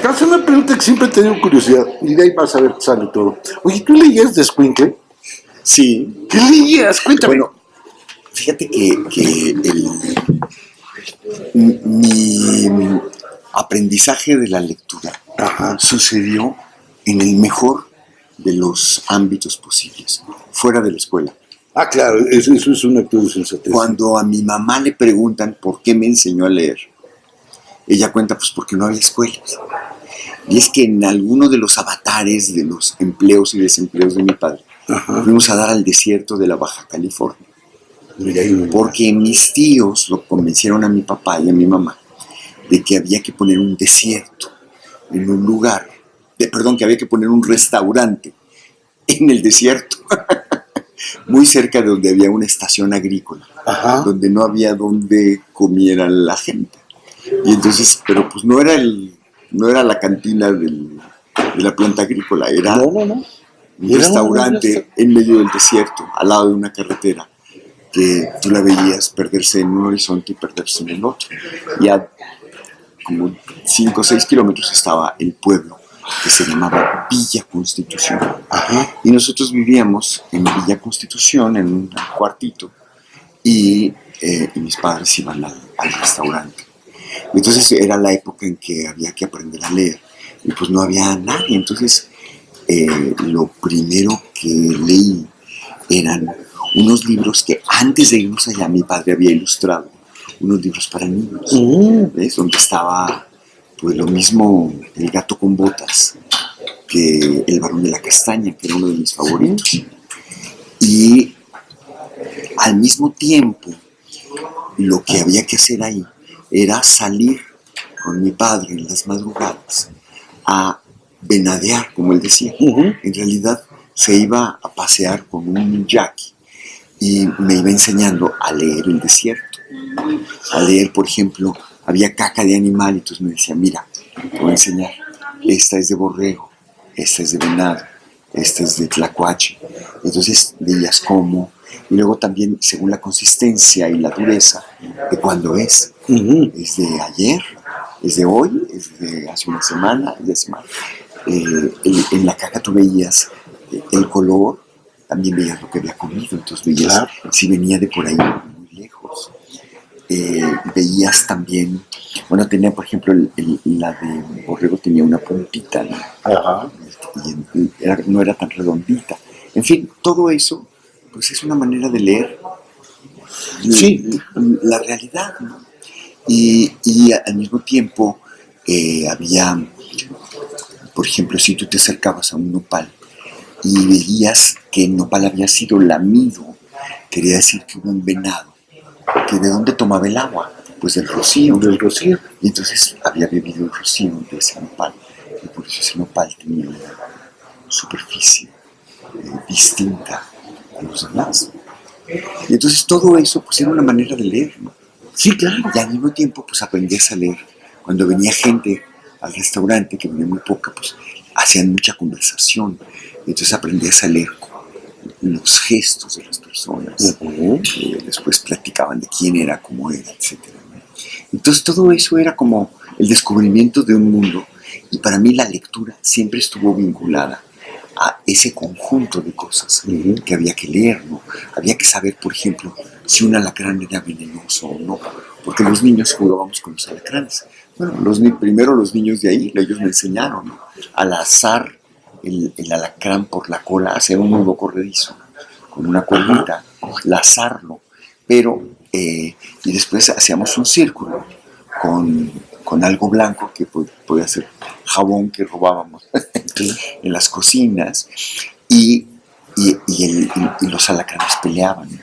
Te hace una pregunta que siempre he tenido curiosidad y de ahí vas a ver, sale todo. Oye, ¿tú leías de Escuincle? Sí, ¿Qué leías? Cuéntame. bueno, fíjate que mi aprendizaje de la lectura Ajá. sucedió en el mejor de los ámbitos posibles, fuera de la escuela. Ah, claro, eso es un acto de sensatez. Cuando a mi mamá le preguntan por qué me enseñó a leer, ella cuenta pues porque no había escuelas. Y es que en alguno de los avatares de los empleos y desempleos de mi padre, Ajá. fuimos a dar al desierto de la Baja California. Mira, ahí, Porque mis tíos lo convencieron a mi papá y a mi mamá de que había que poner un desierto en un lugar, perdón, que había que poner un restaurante en el desierto, muy cerca de donde había una estación agrícola, Ajá. donde no había donde comiera la gente. Y entonces, pero pues no era la cantina de la planta agrícola, era No, no, no. un Era restaurante en medio del desierto, al lado de una carretera, que tú la veías perderse en un horizonte y perderse en el otro. Y a como 5 o 6 kilómetros estaba el pueblo, que se llamaba Villa Constitución. Ajá. Y nosotros vivíamos en Villa Constitución, en un cuartito, y mis padres iban al restaurante. Entonces era la época en que había que aprender a leer, y pues no había nadie. Entonces lo primero que leí eran unos libros que antes de irnos allá mi padre había ilustrado, unos libros para niños, ¿ves? Donde estaba pues lo mismo El gato con botas que El varón de la castaña, que era uno de mis favoritos. Y al mismo tiempo lo que había que hacer ahí era salir con mi padre en las madrugadas a venadear, como él decía. En realidad se iba a pasear con un yaqui y me iba enseñando a leer el desierto. A leer, por ejemplo, había caca de animal y entonces me decía, mira, te voy a enseñar, esta es de borrego, esta es de venado, esta es de tlacuache. Entonces veías cómo, y luego también según la consistencia y la dureza de cuándo es. Es de ayer, es de hoy, es de hace una semana, es de semana. En la caja tú veías el color, también veías lo que había comido, entonces veías claro, si venía de por ahí muy lejos. Veías también, bueno, tenía por ejemplo la de borrego tenía una puntita, ¿no? Ajá. Y no era tan redondita. En fin, todo eso, pues es una manera de leer sí, la realidad, ¿no? Y al mismo tiempo había, por ejemplo, si tú te acercabas a un nopal y veías que el nopal había sido lamido, quería decir que hubo un venado que de dónde tomaba el agua, pues del rocío. Del rocío. Y entonces había bebido el rocío de ese nopal, y por eso ese nopal tenía una superficie distinta a los demás. Y entonces todo eso pues era una manera de leer, ¿no? Sí, claro. Y al mismo tiempo pues aprendías a leer. Cuando venía gente al restaurante, que venía muy poca, pues hacían mucha conversación. Y entonces aprendías a leer los gestos de las personas. Después platicaban de quién era, cómo era, etc. Entonces todo eso era como el descubrimiento de un mundo. Y para mí la lectura siempre estuvo vinculada a ese conjunto de cosas que había que leer, ¿no? Había que saber, por ejemplo, si un alacrán era venenoso o no, porque los niños jugábamos con los alacranes. Bueno, primero los niños de ahí, ellos me enseñaron, ¿no? Al azar el alacrán por la cola, hacer un nudo corredizo con una cuerdita, lazarlo, pero y después hacíamos un círculo con algo blanco que podía ser jabón que robábamos en las cocinas y los alacranes peleaban, ¿no?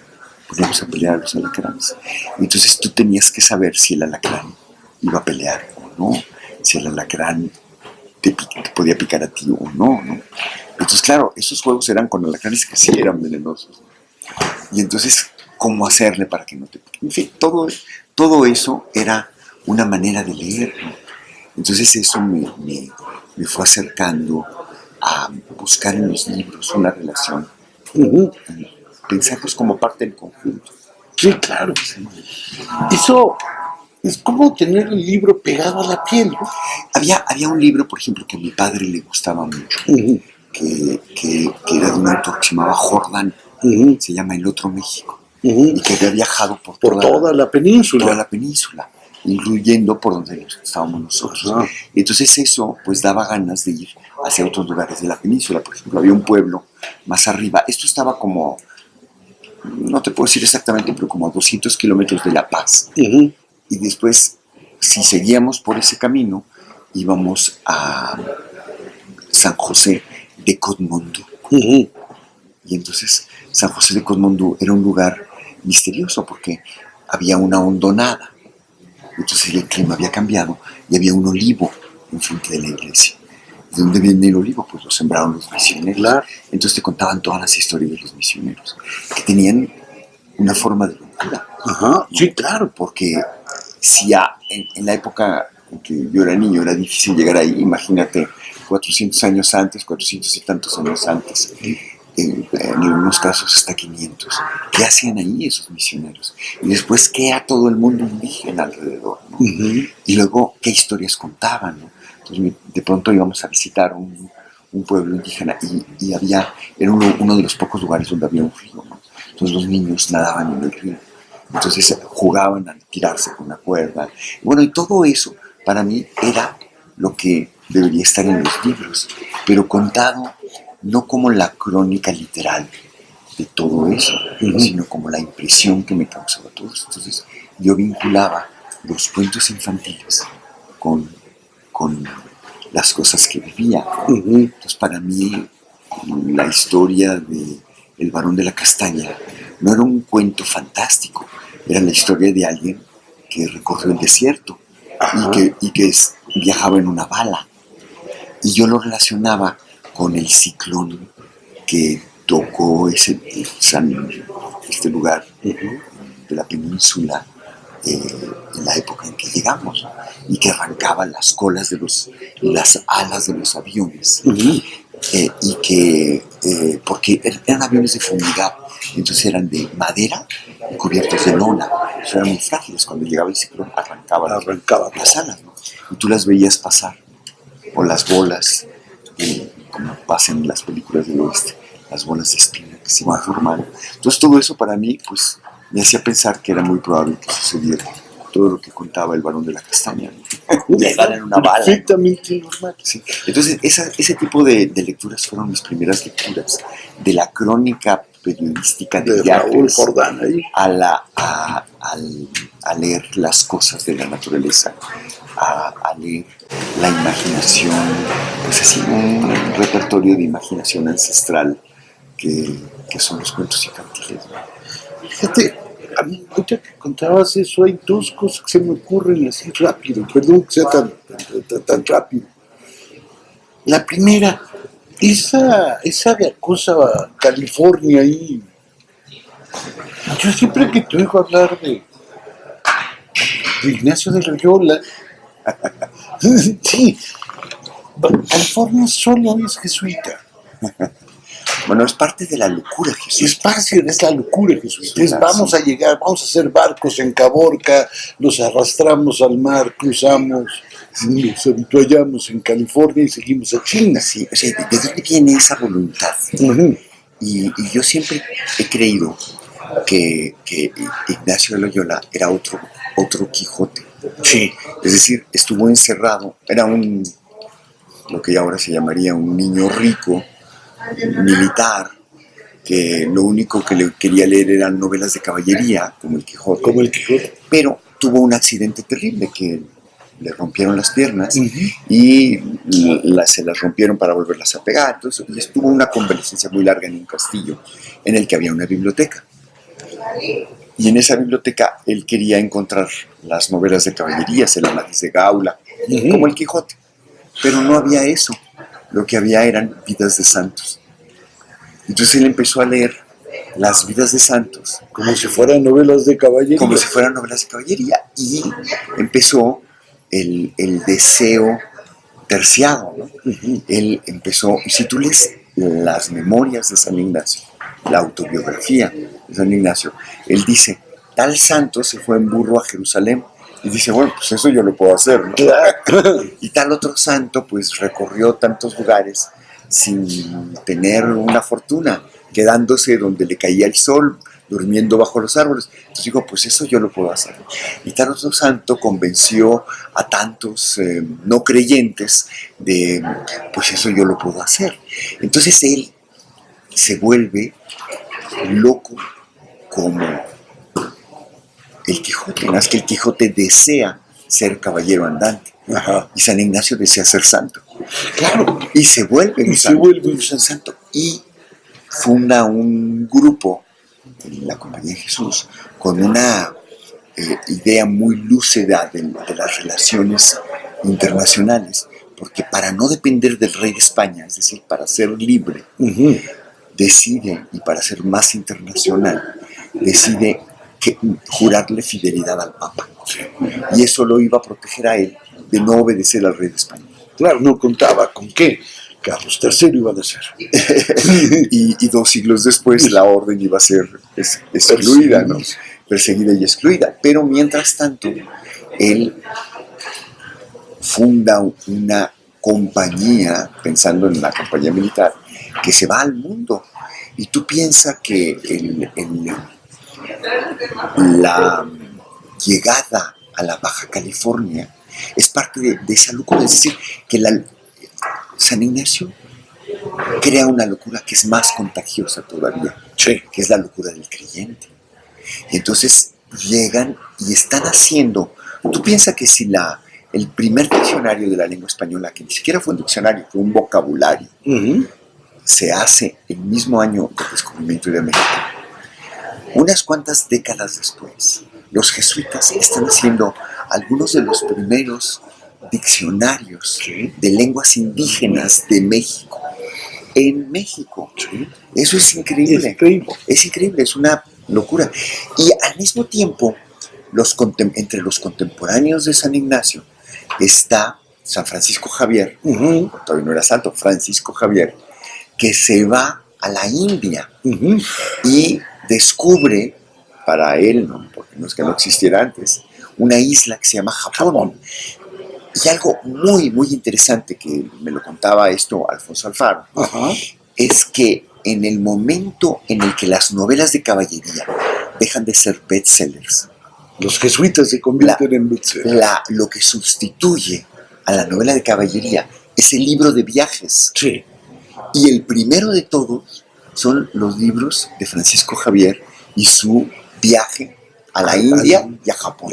Poníamos a pelear a los alacranes. Entonces tú tenías que saber si el alacrán iba a pelear o no, si el alacrán te podía picar a ti o no, ¿no? Entonces, claro, esos juegos eran con alacranes que sí eran venenosos. Y entonces, ¿cómo hacerle para que no te pique? En fin, todo eso era una manera de leer, ¿no? Entonces eso me fue acercando a buscar en los libros una relación, pensarlos como parte del conjunto. Sí, claro. Sí. Eso Es como tener el libro pegado a la piel, ¿no? Había un libro, por ejemplo, que a mi padre le gustaba mucho, Ujú, que era de un autor que se llamaba Jordán, ujú, se llama El Otro México, ujú. y que había viajado por Por toda la toda península. la península, incluyendo por donde estábamos nosotros. Ajá. Y entonces eso pues daba ganas de ir hacia otros lugares de la península. Por ejemplo, había un pueblo más arriba. Esto estaba como, no te puedo decir exactamente, pero como a 200 kilómetros de La Paz. Ujú, Y después, si seguíamos por ese camino, íbamos a San José de Cotmondú. ujú. Y entonces San José de Cotmondú era un lugar misterioso porque había una hondonada. Entonces el clima había cambiado y había un olivo enfrente de la iglesia. ¿De dónde viene el olivo? Pues lo sembraron los misioneros. Claro. Entonces te contaban todas las historias de los misioneros, que tenían una forma de locura. Ajá, sí, claro. Porque si en la época en que yo era niño era difícil llegar ahí, imagínate 400 años antes, 400 y tantos años antes, en algunos casos hasta 500. ¿Qué hacían ahí esos misioneros? Y después, ¿qué a todo el mundo indígena alrededor? ¿No? Ujú. Y luego, ¿qué historias contaban? ¿No? Entonces, de pronto íbamos a visitar un pueblo indígena y era uno de los pocos lugares donde había un río. ¿No? Entonces los niños nadaban en el río. Entonces jugaban a tirarse con una cuerda. Bueno, y todo eso para mí era lo que debería estar en los libros, pero contado no como la crónica literal de todo eso, sino como la impresión que me causaba todo eso. Entonces yo vinculaba los cuentos infantiles con, con las cosas que vivía. Ujú. Entonces para mí la historia de El varón de la castaña no era un cuento fantástico, era la historia de alguien que recorrió el desierto y que viajaba en una bala. Y yo lo relacionaba con el ciclón que tocó este lugar de la península en la época en que llegamos y que arrancaba las colas las alas de los aviones. Ujú. Y que, porque eran aviones de fumigar, entonces eran de madera y cubiertos de lona, entonces eran muy frágiles. Cuando llegaba el ciclón Arrancaba las alas, ¿no? Y tú las veías pasar, o las bolas, como pasan en las películas del oeste, las bolas de espina que se iban formando. Entonces todo eso para mí pues me hacía pensar que era muy probable que sucediera todo lo que contaba el varón de la castaña, ¿no? Viajar en una bala, ¿no? Perfectamente normal. Sí. Entonces, ese tipo de lecturas fueron mis primeras lecturas, de la crónica periodística de De Raúl viajes Jordán ahí. a leer las cosas de la naturaleza, a leer la imaginación, pues así, un repertorio de imaginación ancestral que son los cuentos infantiles, ¿no? Fíjate, a mí, ahorita que contabas eso, hay dos cosas que se me ocurren así rápido. Perdón que sea tan rápido. La primera, esa cosa California ahí. Yo siempre que te oigo hablar de Ignacio de Loyola, sí, California solo es jesuita. Bueno, es parte de la locura, Jesús. Espacio es la locura, jesuita. Sí, Es, vamos a llegar, vamos a hacer barcos en Caborca, nos arrastramos al mar, cruzamos, nos habituallamos en California y seguimos a China. Sí, o sea, ¿de dónde viene esa voluntad? Ujú. Y yo siempre he creído que Ignacio de Loyola era otro Quijote. Sí. Es decir, estuvo encerrado, era lo que ahora se llamaría un niño rico, militar, que lo único que le quería leer eran novelas de caballería, como el Quijote. Como el Quijote. Pero tuvo un accidente terrible que le rompieron las piernas Ujú. y se las rompieron para volverlas a pegar. Entonces estuvo una convalecencia muy larga en un castillo en el que había una biblioteca. Y en esa biblioteca él quería encontrar las novelas de caballería, el Amadís de Gaula, como el Quijote. Pero no había eso. Lo que había eran vidas de santos. Entonces él empezó a leer las vidas de santos Como si fueran novelas de caballería. como si fueran novelas de caballería, y empezó el deseo terciado, ¿no? Él empezó, si tú lees las memorias de San Ignacio, la autobiografía de San Ignacio, él dice, tal santo se fue en burro a Jerusalén Y dice, bueno, pues eso yo lo puedo hacer, ¿no? Claro. Y tal otro santo, pues recorrió tantos lugares sin tener una fortuna, quedándose donde le caía el sol, durmiendo bajo los árboles. Entonces digo, pues eso yo lo puedo hacer. Y tal otro santo convenció a tantos no creyentes de, pues eso yo lo puedo hacer. Entonces él se vuelve loco como el Quijote, más que el Quijote desea ser caballero andante. Ajá. Y San Ignacio desea ser santo. Claro. Y se vuelve un santo. Y funda un grupo en la Compañía de Jesús con una idea muy lúcida de las relaciones internacionales, porque para no depender del rey de España, es decir, para ser libre, decide, y para ser más internacional, decide jurarle fidelidad al Papa. Y eso lo iba a proteger a él de no obedecer al rey de España. Claro, no contaba con qué Carlos III iba a nacer. y 2 siglos después la orden iba a ser excluida, ¿no? Perseguida y excluida. Pero mientras tanto, él funda una compañía, pensando en la compañía militar, que se va al mundo. Y tú piensas que la llegada a la Baja California es parte de esa locura, es decir, que San Ignacio crea una locura que es más contagiosa todavía, sí, que es la locura del creyente. Y entonces llegan y están haciendo, tú piensas que si el primer diccionario de la lengua española, que ni siquiera fue un diccionario, fue un vocabulario, se hace el mismo año del descubrimiento de América, unas cuantas décadas después, los jesuitas están haciendo algunos de los primeros diccionarios de lenguas indígenas de México. En México. Eso es increíble. Es increíble, es una locura. Y al mismo tiempo, entre los contemporáneos de San Ignacio está San Francisco Javier, todavía no era santo, Francisco Javier, que se va a la India y descubre, para él, ¿no? Porque no es que no existiera antes, una isla que se llama Japón. Y algo muy, muy interesante, que me lo contaba esto Alfonso Alfaro, es que en el momento en el que las novelas de caballería dejan de ser bestsellers, los jesuitas se convierten en bestsellers. Lo que sustituye a la novela de caballería es el libro de viajes. Sí. Y el primero de todos son los libros de Francisco Javier y su viaje a la India y a Japón.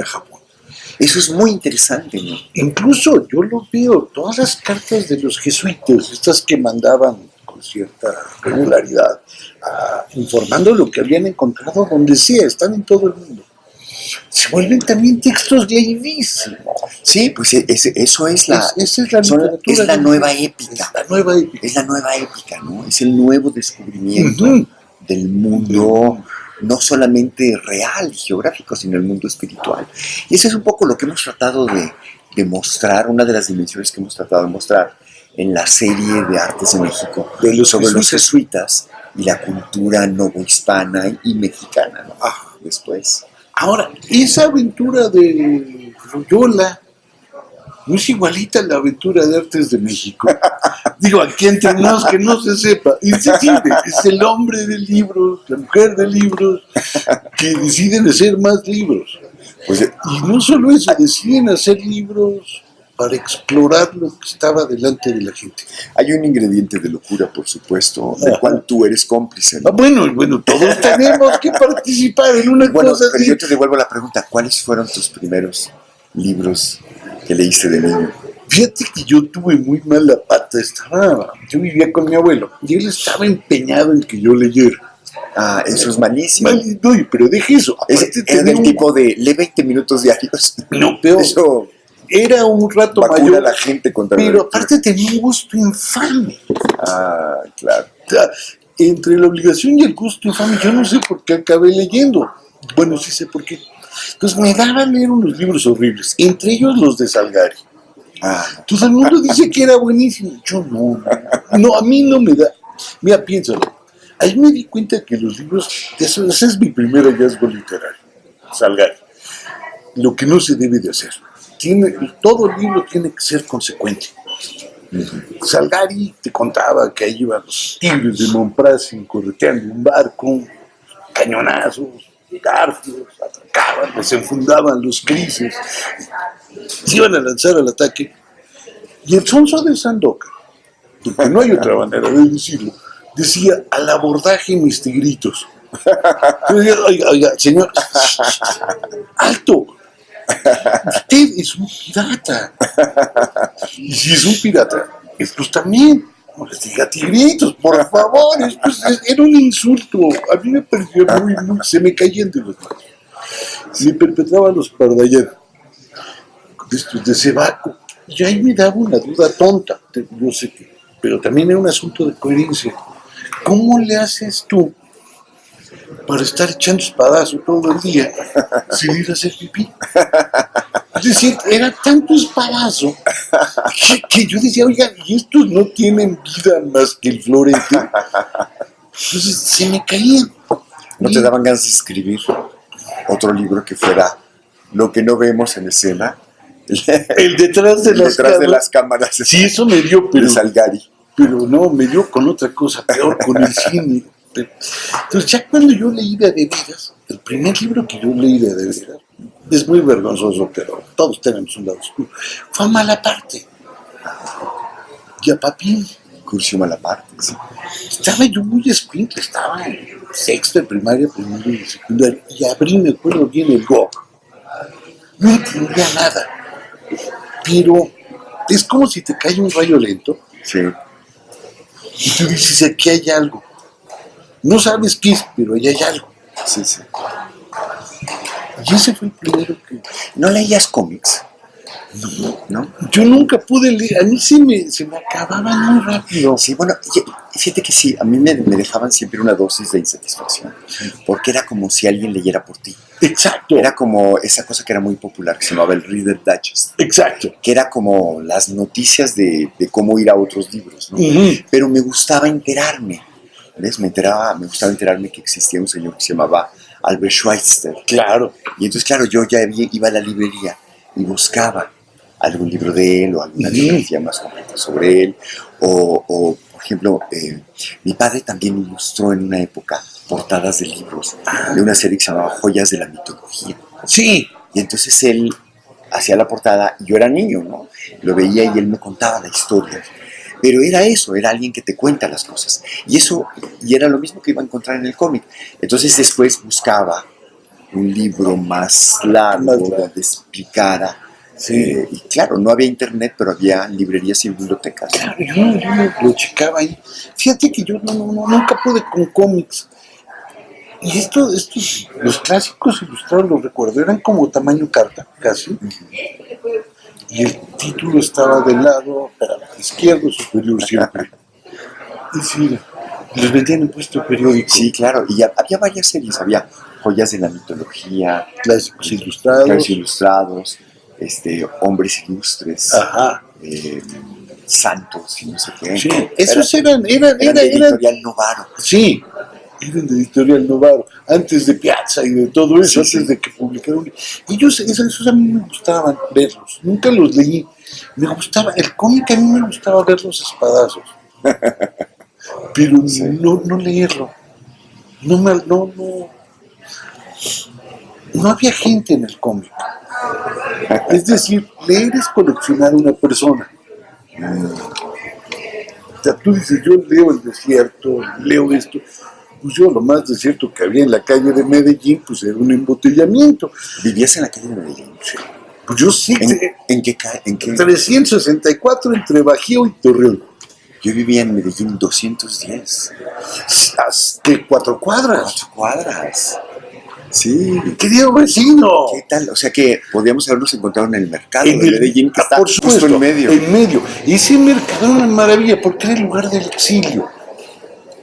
Eso es muy interesante, ¿no? Incluso yo lo veo, todas las cartas de los jesuitas, estas que mandaban con cierta regularidad, informando lo que habían encontrado donde sea, están en todo el mundo. Se vuelven también textos leidísimos. Sí, pues eso es esa es la literatura. Es la nueva épica. Es la nueva épica. Es la nueva épica, ¿no? Es el nuevo descubrimiento del mundo, no solamente real y geográfico, sino el mundo espiritual. Y eso es un poco lo que hemos tratado de mostrar, una de las dimensiones que hemos tratado de mostrar en la serie de Artes de México sobre los jesuitas y la cultura novohispana y mexicana, ¿no? Después. Ahora, esa aventura de Loyola no es igualita a la aventura de Artes de México. Digo, aquí entre nos que no se sepa. Es el hombre de libros, la mujer de libros, que deciden hacer más libros. Pues, y no solo eso, deciden hacer libros para explorar lo que estaba delante de la gente. Hay un ingrediente de locura, por supuesto, del cual tú eres cómplice, ¿no? Bueno, todos tenemos que participar en una cosa pero así. yo te devuelvo la pregunta, ¿cuáles fueron tus primeros libros que leíste de niño? Fíjate que yo tuve muy mala pata, yo vivía con mi abuelo y él estaba empeñado en que yo leyera. Eso es malísimo. Pero deje eso. Era del tipo de lee 20 minutos diarios. No, peor. Eso era un rato mayor a la gente contra pero aparte tenía un gusto infame. Claro. Entre la obligación y el gusto infame, yo no sé por qué acabé leyendo. Bueno, sí sé por qué. Entonces me daba a leer unos libros horribles, entre ellos los de Salgari. Todo el mundo dice que era buenísimo. Yo no, a mí no me da. Mira, piénsalo. Ahí me di cuenta que los libros, ese es mi primer hallazgo literario, Salgari. lo que no se debe de hacer. Todo el libro tiene que ser consecuente. Salgari te contaba que ahí iban los tigres de Montparnasse correteando un barco, cañonazos, garfios, atacaban, desenfundaban los crises, se iban a lanzar al ataque. Y el sonso de Sandokan, porque no hay otra manera de decirlo, decía: al abordaje, mis tigritos. Oiga, señor, alto. Usted es un pirata. Y si es un pirata, estos también. No les diga tigritos, por favor. Era un insulto. A mí me pareció muy, se me caían de los manos. Me perpetraban los Pardayan de Cebaco. Y ahí me daba una duda tonta. No sé qué. Pero también era un asunto de coherencia. ¿Cómo le haces tú para estar echando espadazo todo el día sin ir a hacer pipí? Es decir, era tanto espadazo que yo decía: oiga, ¿y estos no tienen vida más que el florete? Entonces se me caían. ¿No te daban ganas de escribir otro libro que fuera lo que no vemos en escena? El detrás de las cámaras. Sí, eso me dio, pero de Salgari. Pero no, me dio con otra cosa peor, con el cine. Entonces, ya cuando yo leí de veras, el primer libro que yo leí de veras, es muy vergonzoso, pero todos tenemos un lado oscuro, fue a Malaparte. Y a Papín. Curcio Malaparte, sí. Estaba yo muy escuincle, estaba en sexto de primaria, primero y secundaria, y abrí, me acuerdo bien, el GOG. No entendía nada, pero es como si te cae un rayo lento. Sí. Y tú dices: aquí hay algo. No sabes qué es, pero ahí hay algo. Sí, sí. Y ese fue el primero que... ¿No leías cómics? ¿No? Yo nunca pude leer, a mí se me acababan muy rápido. Sí, bueno, fíjate que sí, a mí me dejaban siempre una dosis de insatisfacción, porque era como si alguien leyera por ti. Exacto. Era como esa cosa que era muy popular, que se llamaba el Reader Digest. Exacto. Que era como las noticias de cómo ir a otros libros, ¿no? Uh-huh. Pero me gustaba enterarme, ¿ves? Me gustaba enterarme que existía un señor que se llamaba Albert Schweitzer. Claro. Y entonces, claro, yo ya iba a la librería y buscaba algún libro de él o alguna biografía más completa sobre él. O por ejemplo, mi padre también ilustró en una época portadas de libros de una serie que se llamaba Joyas de la Mitología. Sí. Y entonces él hacía la portada y yo era niño, ¿no? Lo veía y él me contaba la historia. Pero era eso, era alguien que te cuenta las cosas. Y era lo mismo que iba a encontrar en el cómic. Entonces después buscaba un libro más largo donde explicara. Sí. Y claro, no había internet, pero había librerías y bibliotecas. Claro, yo lo checaba ahí. Fíjate que yo nunca pude con cómics. Y estos, los clásicos ilustrados, los recuerdo, eran como tamaño carta, casi. Y el título estaba del lado izquierdo superior siempre. Y sí, los vendían en puesto periódico. Sí, claro, y había varias series, había Joyas de la Mitología, clásicos ilustrados, hombres ilustres, santos y no sé qué. Sí, esos eran de Editorial Novaro. Sí, eran de Editorial Novaro, antes de Piazza y de todo eso, antes de que publicaron. Esos a mí me gustaban verlos, nunca los leí. Me gustaba, el cómic a mí me gustaba ver los espadazos, pero no leerlo. No había gente en el cómic. Es decir, leer es coleccionar a una persona. O sea, tú dices: yo leo el desierto, leo esto. Pues yo lo más desierto que había en la calle de Medellín, pues era un embotellamiento. ¿Vivías en la calle de Medellín? Sí. Pues yo sí. ¿En qué? 364 entre Bajío y Torreón. Yo vivía en Medellín 210. ¿Qué? 4 cuadras. 4 cuadras. Sí. Querido vecino. ¿Qué tal? O sea que podíamos habernos encontrado en el mercado de Medellín, que está por supuesto, justo en medio. En medio. Ese mercado era una maravilla porque era el lugar del exilio.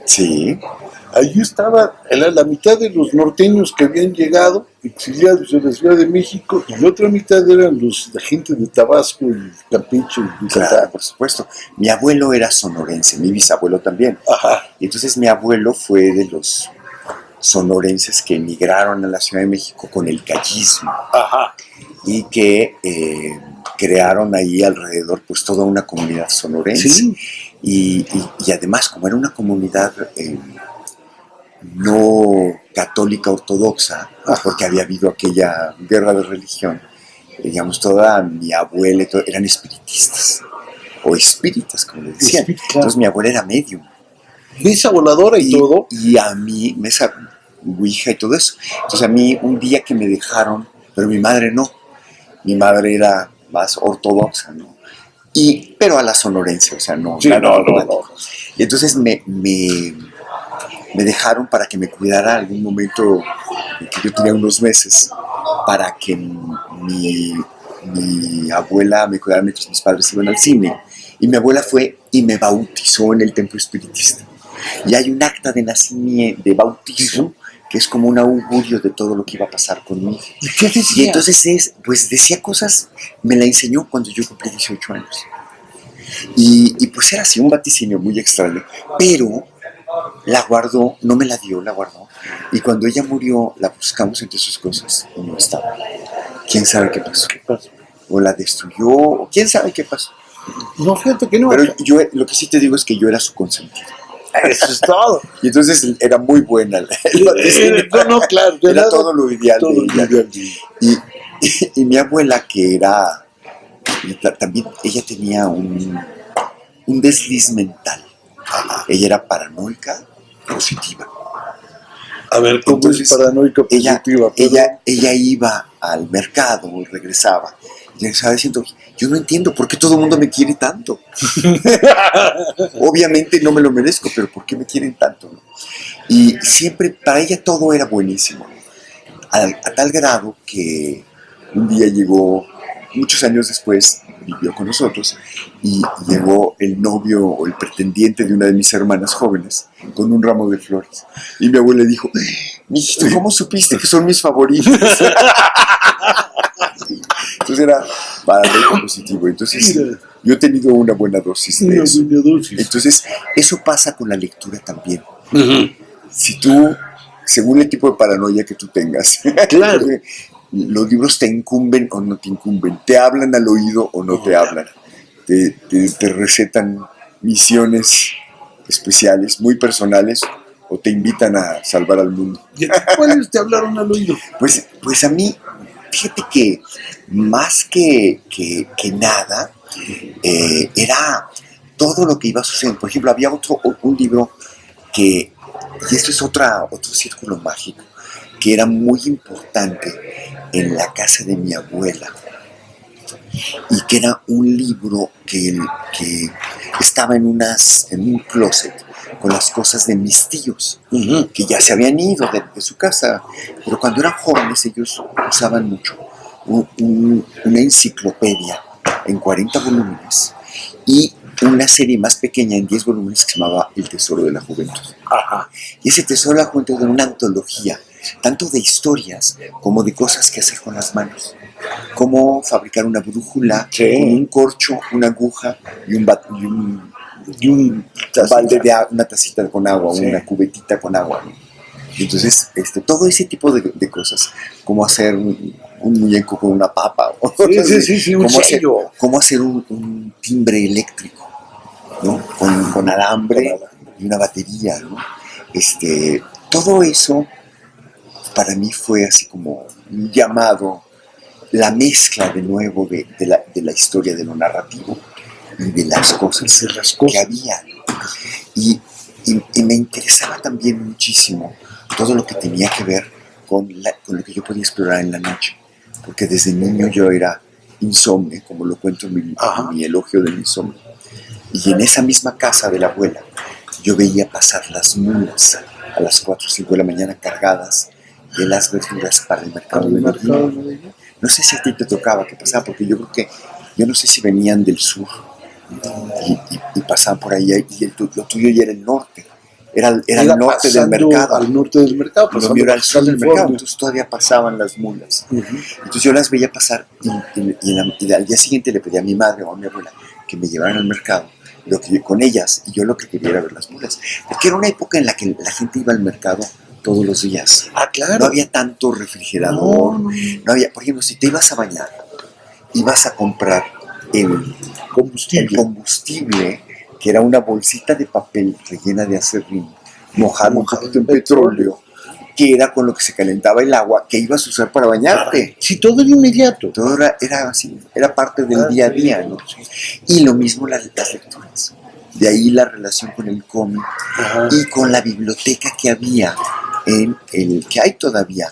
Sí. Allí estaba la mitad de los norteños que habían llegado, exiliados en la Ciudad de México, y la otra mitad eran la gente de Tabasco y Campeche y Yucatán. Claro, por supuesto. Mi abuelo era sonorense, mi bisabuelo también. Ajá. Y entonces mi abuelo fue de los sonorenses que emigraron a la Ciudad de México con el callismo. Ajá. Y que crearon ahí alrededor pues toda una comunidad sonorense. Sí. Y además, como era una comunidad no católica ortodoxa, porque había habido aquella guerra de religión, digamos, toda mi abuela y todo, eran espiritistas, o espíritas, como le decían. Claro. Entonces mi abuela era medium. Misa voladora y todo. Y a mí, mesa ouija y todo eso. Entonces a mí, un día que me dejaron, pero mi madre no. Mi madre era más ortodoxa, ¿no? Pero a la sonorense, o sea, no. Sí, no. Y entonces me dejaron para que me cuidara algún momento en que yo tenía unos meses, para que mi abuela me cuidara mientras mis padres iban al cine. Y mi abuela fue y me bautizó en el templo espiritista. Y hay un acta de nacimiento, de bautizo, que es como un augurio de todo lo que iba a pasar conmigo. ¿Y qué decía? Y entonces pues decía cosas, me la enseñó cuando yo cumplí 18 años. Y pues era así un vaticinio muy extraño, pero la guardó, no me la dio, la guardó. Y cuando ella murió, la buscamos entre sus cosas y no estaba. ¿Quién sabe qué pasó? O la destruyó, o quién sabe qué pasó. No, fíjate que no. Pero yo lo que sí te digo es que yo era su consentido. Eso es todo. Y entonces era muy buena. No, claro. Era todo lo ideal de ella. Y mi abuela, que era, también, ella tenía un desliz mental. Ella era paranoica positiva. A ver, ¿cómo entonces, es paranoica positiva? Ella iba al mercado y regresaba diciendo, yo no entiendo por qué todo el mundo me quiere tanto. Obviamente no me lo merezco, pero ¿por qué me quieren tanto? ¿No? Y siempre, para ella todo era buenísimo, ¿no? A tal grado que un día llegó, muchos años después, vivió con nosotros, y llegó el novio o el pretendiente de una de mis hermanas jóvenes con un ramo de flores. Y mi abuela dijo, mijito, ¿cómo supiste que son mis favoritos? Entonces era paranoico positivo. Entonces yo he tenido una buena dosis de eso. Entonces eso pasa con la lectura también. Si tú, según el tipo de paranoia que tú tengas, claro, los libros te incumben o no te incumben, te hablan al oído o no te hablan, te recetan misiones especiales, muy personales, o te invitan a salvar al mundo. ¿Cuáles te hablaron al oído? Pues a mí, fíjate que más que nada, era todo lo que iba sucediendo. Por ejemplo, había un libro que, y esto es otro círculo mágico, que era muy importante en la casa de mi abuela, y que era un libro que estaba en un closet con las cosas de mis tíos, que ya se habían ido de su casa, pero cuando eran jóvenes ellos usaban mucho una enciclopedia en 40 volúmenes y una serie más pequeña en 10 volúmenes que se llamaba El Tesoro de la Juventud. Y ese Tesoro de la Juventud era una antología, tanto de historias como de cosas que hacer con las manos. Cómo fabricar una brújula con un corcho, una aguja y un balde de agua, una tacita con agua, una cubetita con agua, ¿no? Entonces, todo ese tipo de cosas, cómo hacer un muñeco con una papa, cómo hacer un timbre eléctrico, ¿no? Con alambre y una batería, ¿no? Todo eso para mí fue así como un llamado, la mezcla de nuevo de la historia, de lo narrativo y de las cosas que había. Y me interesaba también muchísimo todo lo que tenía que ver con lo que yo podía explorar en la noche, porque desde niño yo era insomne, como lo cuento en mi elogio del insomnio. Y en esa misma casa de la abuela yo veía pasar las mulas a las 4 o 5 de la mañana cargadas de las verduras para el mercado de Medellín. No sé si a ti te tocaba que pasaba, porque yo creo que, yo no sé si venían del sur y pasaban por ahí, y lo tuyo ya era el norte. Era el norte del mercado. Al norte del mercado, lo mío era al sur del mercado, entonces todavía pasaban las mulas. Entonces yo las veía pasar y al día siguiente le pedí a mi madre o a mi abuela que me llevaran al mercado con ellas, y yo lo que quería era ver las mulas, porque era una época en la que la gente iba al mercado todos los días. Ah, claro. No había tanto refrigerador. No. No había, por ejemplo, si te ibas a bañar, ibas a comprar el combustible, que era una bolsita de papel rellena de acerrín, mojado un poquito en petróleo, que era con lo que se calentaba el agua que ibas a usar para bañarte. Sí, todo era inmediato. Todo era así, era parte del día a día, ¿no? Y lo mismo las lecturas. De ahí la relación con el cómic y con la biblioteca que había que hay todavía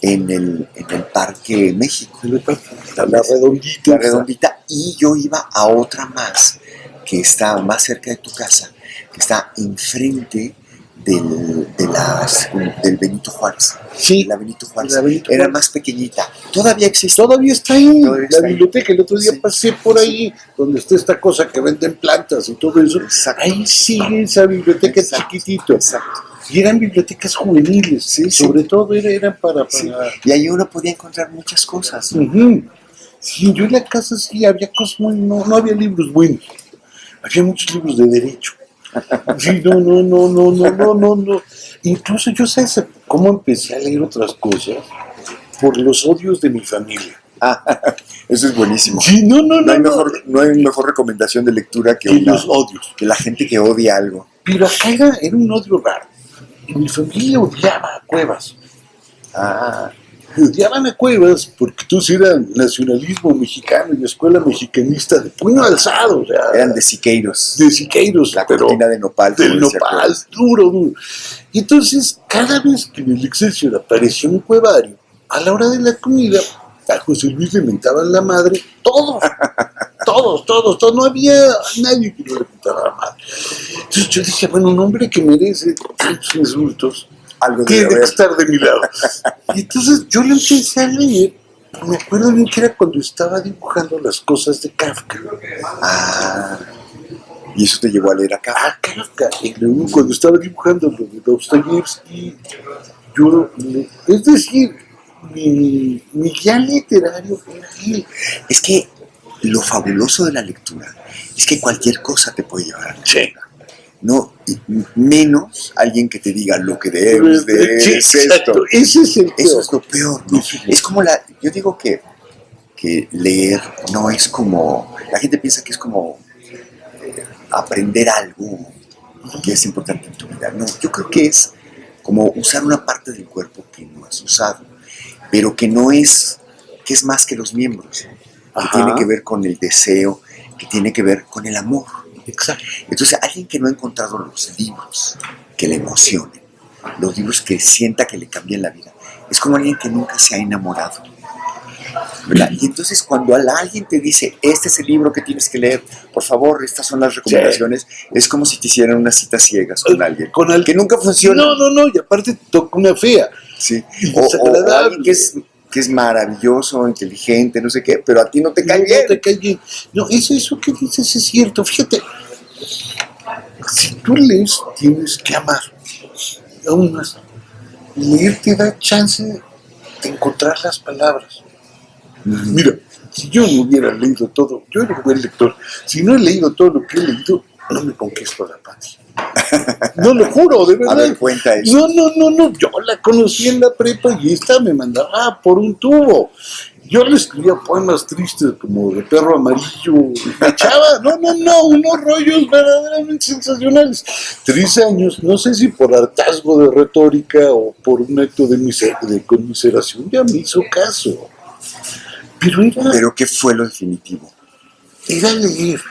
en el Parque México. La redondita. La redondita. Y yo iba a otra más, que está más cerca de tu casa, que está enfrente del Benito Juárez. Sí. La Benito Juárez. La Benito Era Juárez. más pequeñita. Todavía existe. Todavía está ahí, Todavía la biblioteca. El otro día Sí. pasé por ahí, donde está esta cosa que venden plantas y todo eso. Exacto. Ahí sigue esa biblioteca chiquitito. Exacto. Y eran bibliotecas juveniles, Sí, sobre todo eran para... Sí. Y ahí uno podía encontrar muchas cosas, ¿no? Ujú. Sí, yo en la casa sí había cosas muy... No había libros buenos. Había muchos libros de derecho. Sí, no. Incluso yo sé cómo empecé a leer otras cosas por los odios de mi familia. Eso es buenísimo. Sí, no. No hay mejor recomendación de lectura que Los odios. que la gente que odia algo. Pero acá era un odio raro. Y mi familia odiaba a Cuevas. Odiaban a Cuevas porque todos eran nacionalismo mexicano y escuela mexicanista de puño alzado. O sea, Eran de Siqueiros. de Siqueiros, La pero cortina de nopal. del como decía nopal, Cuevas. duro. Y entonces, cada vez que en el Excelsior aparecía un cuevario, a la hora de la comida, a José Luis le mentaban la madre, todos, no había nadie que no le mentara la madre. Entonces yo dije, bueno, un hombre que merece tantos insultos, Algo tiene debe que haber. estar de mi lado. Y entonces yo le empecé a leer, me acuerdo bien que era cuando estaba dibujando las cosas de Kafka. Y eso te llevó a leer acá. Kafka. Y luego cuando estaba dibujando lo de Dostoyevsky, es decir, mi guía literario era él. Es que lo fabuloso de la lectura es que cualquier cosa te puede llevar a la lectura. No, y menos alguien que te diga lo que debes de Sí, es exacto. esto. Ese es el Eso peor. es lo peor, ¿no? Es como yo digo que leer no es como, la gente piensa que es como aprender algo que es importante en tu vida. No, yo creo que es como usar una parte del cuerpo que no has usado, pero que es más que los miembros, que tiene que ver con el deseo, que tiene que ver con el amor. Exacto. Entonces, alguien que no ha encontrado los libros que le emocionen, los libros que sienta que le cambien la vida, es como alguien que nunca se ha enamorado, ¿verdad? Y entonces cuando alguien te dice, este es el libro que tienes que leer, por favor, estas son las recomendaciones, es como si te hicieran unas citas ciegas con alguien, que nunca funciona. No, y aparte toca una fea. Sí. Desagradable. O alguien que es maravilloso, inteligente, no sé qué, pero a ti no te cae bien. No te cae bien. No, eso que dices es cierto. Fíjate, si tú lees, tienes que amar. Aún más, leer te da chance de encontrar las palabras. Mira, si yo no hubiera leído todo, yo era un buen lector, si no he leído todo lo que he leído, no me conquisto la patria. No lo juro, de verdad. A ver, cuenta eso. No, yo la conocí en la prepa y esta me mandaba por un tubo. Yo le escribía poemas tristes como de Perro Amarillo, me echaba, unos rollos verdaderamente sensacionales. 13 años, no sé si por hartazgo de retórica o por un acto de conmiseración, ya me hizo caso. Pero ¿qué fue lo definitivo? era leer.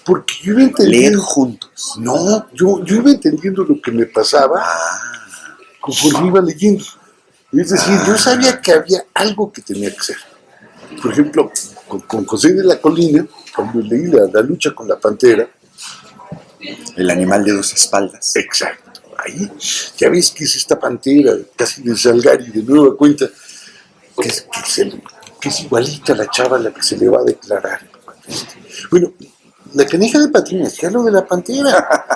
Porque yo iba entendiendo. Leer juntos. No, yo iba entendiendo lo que me pasaba conforme iba leyendo. Es decir, yo sabía que había algo que tenía que hacer. Por ejemplo, con José de la Colina, cuando leí la lucha con la pantera. El animal de dos espaldas. Exacto. Ahí ya ves que es esta pantera, casi de Salgari, de nueva cuenta, que es igualita a la chava a la que se le va a declarar. Bueno, la Caneja de Patín hacía lo de la pantera.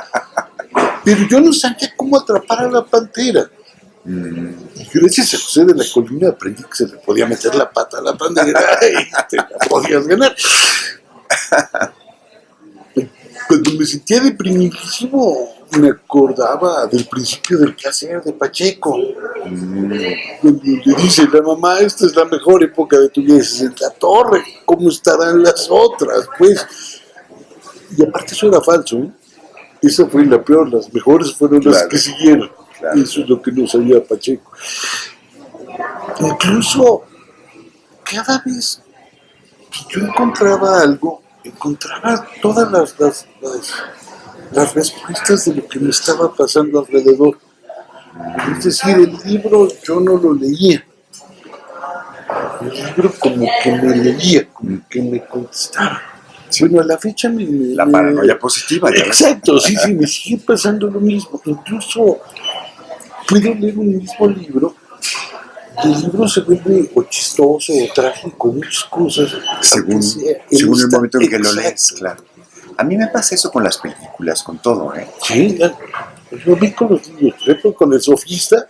Pero yo no sabía cómo atrapar a la pantera. Y gracias a José de la Colina aprendí que se le podía meter la pata a la pantera y te la podías ganar. Cuando me sentía deprimidísimo, me acordaba del principio del quehacer de Pacheco. Cuando le dice la mamá, esta es la mejor época de tu vida, dices, en la torre, ¿cómo estarán las otras? Pues, y aparte eso era falso, ¿eh? Esa fue la peor, las mejores fueron las Claro, que siguieron. claro. Eso es lo que no sabía Pacheco. Incluso, cada vez que yo encontraba algo, encontraba todas las respuestas de lo que me estaba pasando alrededor. Es decir, el libro yo no lo leía. El libro como que me leía, como que me contestaba. Bueno, a la fecha La paranoia positiva, ya ves. Exacto, sí, sí, me sigue pasando lo mismo. Incluso puedo leer un mismo libro y el libro se vuelve o chistoso o trágico, muchas cosas. Según el momento en que lo lees, claro. A mí me pasa eso con las películas, con todo, ¿eh? Sí, yo vi con los libros, por ejemplo, con El Sofista,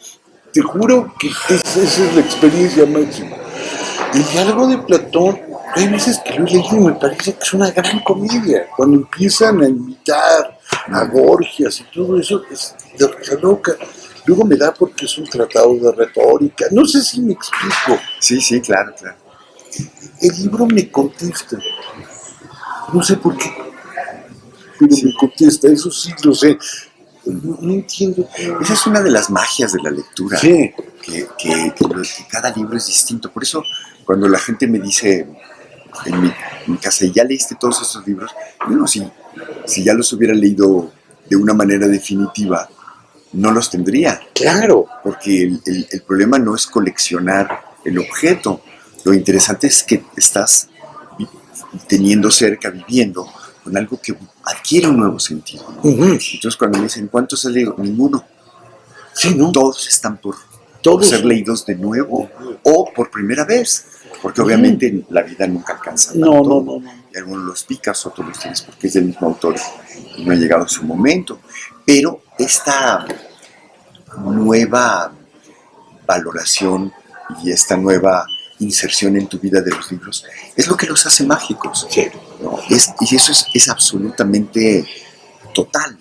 te juro que esa es la experiencia máxima. El diálogo de Platón, hay veces que lo he leído y me parece que es una gran comedia. Cuando empiezan a imitar a Gorgias y todo eso, es de risa loca. Luego me da porque es un tratado de retórica. No sé si me explico. Sí, sí, claro, claro. El libro me contesta. No sé por qué, pero Sí. me contesta. Eso sí lo sé. No entiendo cómo. Esa es una de las magias de la lectura, Sí. que cada libro es distinto. Por eso, cuando la gente me dice en mi casa, ¿ya leíste todos estos libros? Bueno, si ya los hubiera leído de una manera definitiva, no los tendría. Claro. Porque el problema no es coleccionar el objeto. Lo interesante es que estás teniendo cerca, viviendo, con algo que adquiere un nuevo sentido, ¿no? Entonces cuando me dicen, ¿cuántos has leído? Ninguno. Sí, ¿no? Todos están por Todos. ser leídos de nuevo o por primera vez. Porque obviamente la vida nunca alcanza para No, todo. no. Y algunos los picas, otros los tienes porque es del mismo autor y no ha llegado su momento. Pero esta nueva valoración y esta nueva inserción en tu vida de los libros es lo que los hace mágicos, ¿no? Y eso es absolutamente total.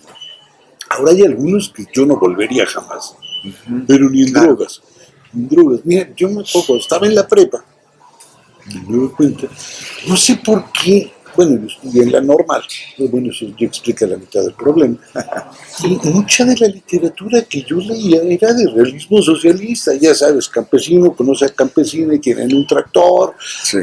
Ahora hay algunos que yo no volvería jamás, pero ni en drogas. En drogas. Mira, yo me acuerdo, estaba en la prepa, y me doy cuenta, no sé por qué, bueno, yo estudié en la normal, pero bueno, eso ya explica la mitad del problema. Y mucha de la literatura que yo leía era de realismo socialista, ya sabes, campesino conoce a campesino y tienen un tractor, Sí.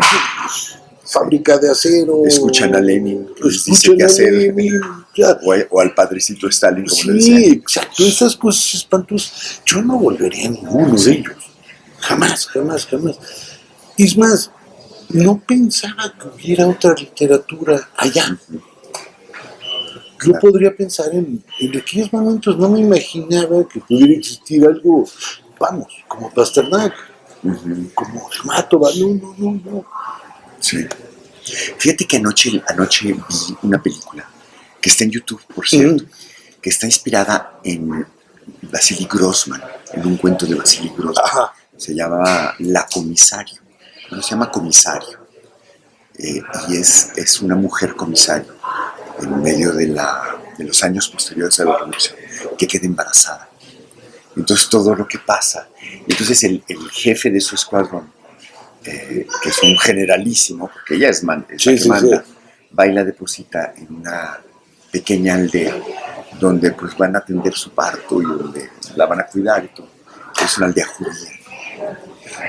fábrica de acero, Escuchan a Lenin, les dice escuchan qué a hacer, Lenin, ya. o al padrecito Stalin, como le Sí, decían. exacto, esas cosas espantosas. Yo no volvería a ninguno de ellos. Jamás, jamás, jamás. Es más, no pensaba que hubiera otra literatura allá. Yo podría pensar en aquellos momentos, no me imaginaba que pudiera existir algo, vamos, como Pasternak, como Akhmatova, no. Sí. Fíjate que anoche vi una película que está en YouTube, por cierto, que está inspirada en Vasily Grossman, en un cuento de Vasily Grossman. Ajá. Se llama La Comisario. No se llama Comisario. Y es una mujer comisario en medio de los años posteriores a la revolución que queda embarazada. Entonces todo lo que pasa. Entonces el jefe de su escuadrón, que es un generalísimo, porque ella es la que manda, va y la deposita en una pequeña aldea donde pues van a atender su parto y donde la van a cuidar y todo. Es una aldea judía.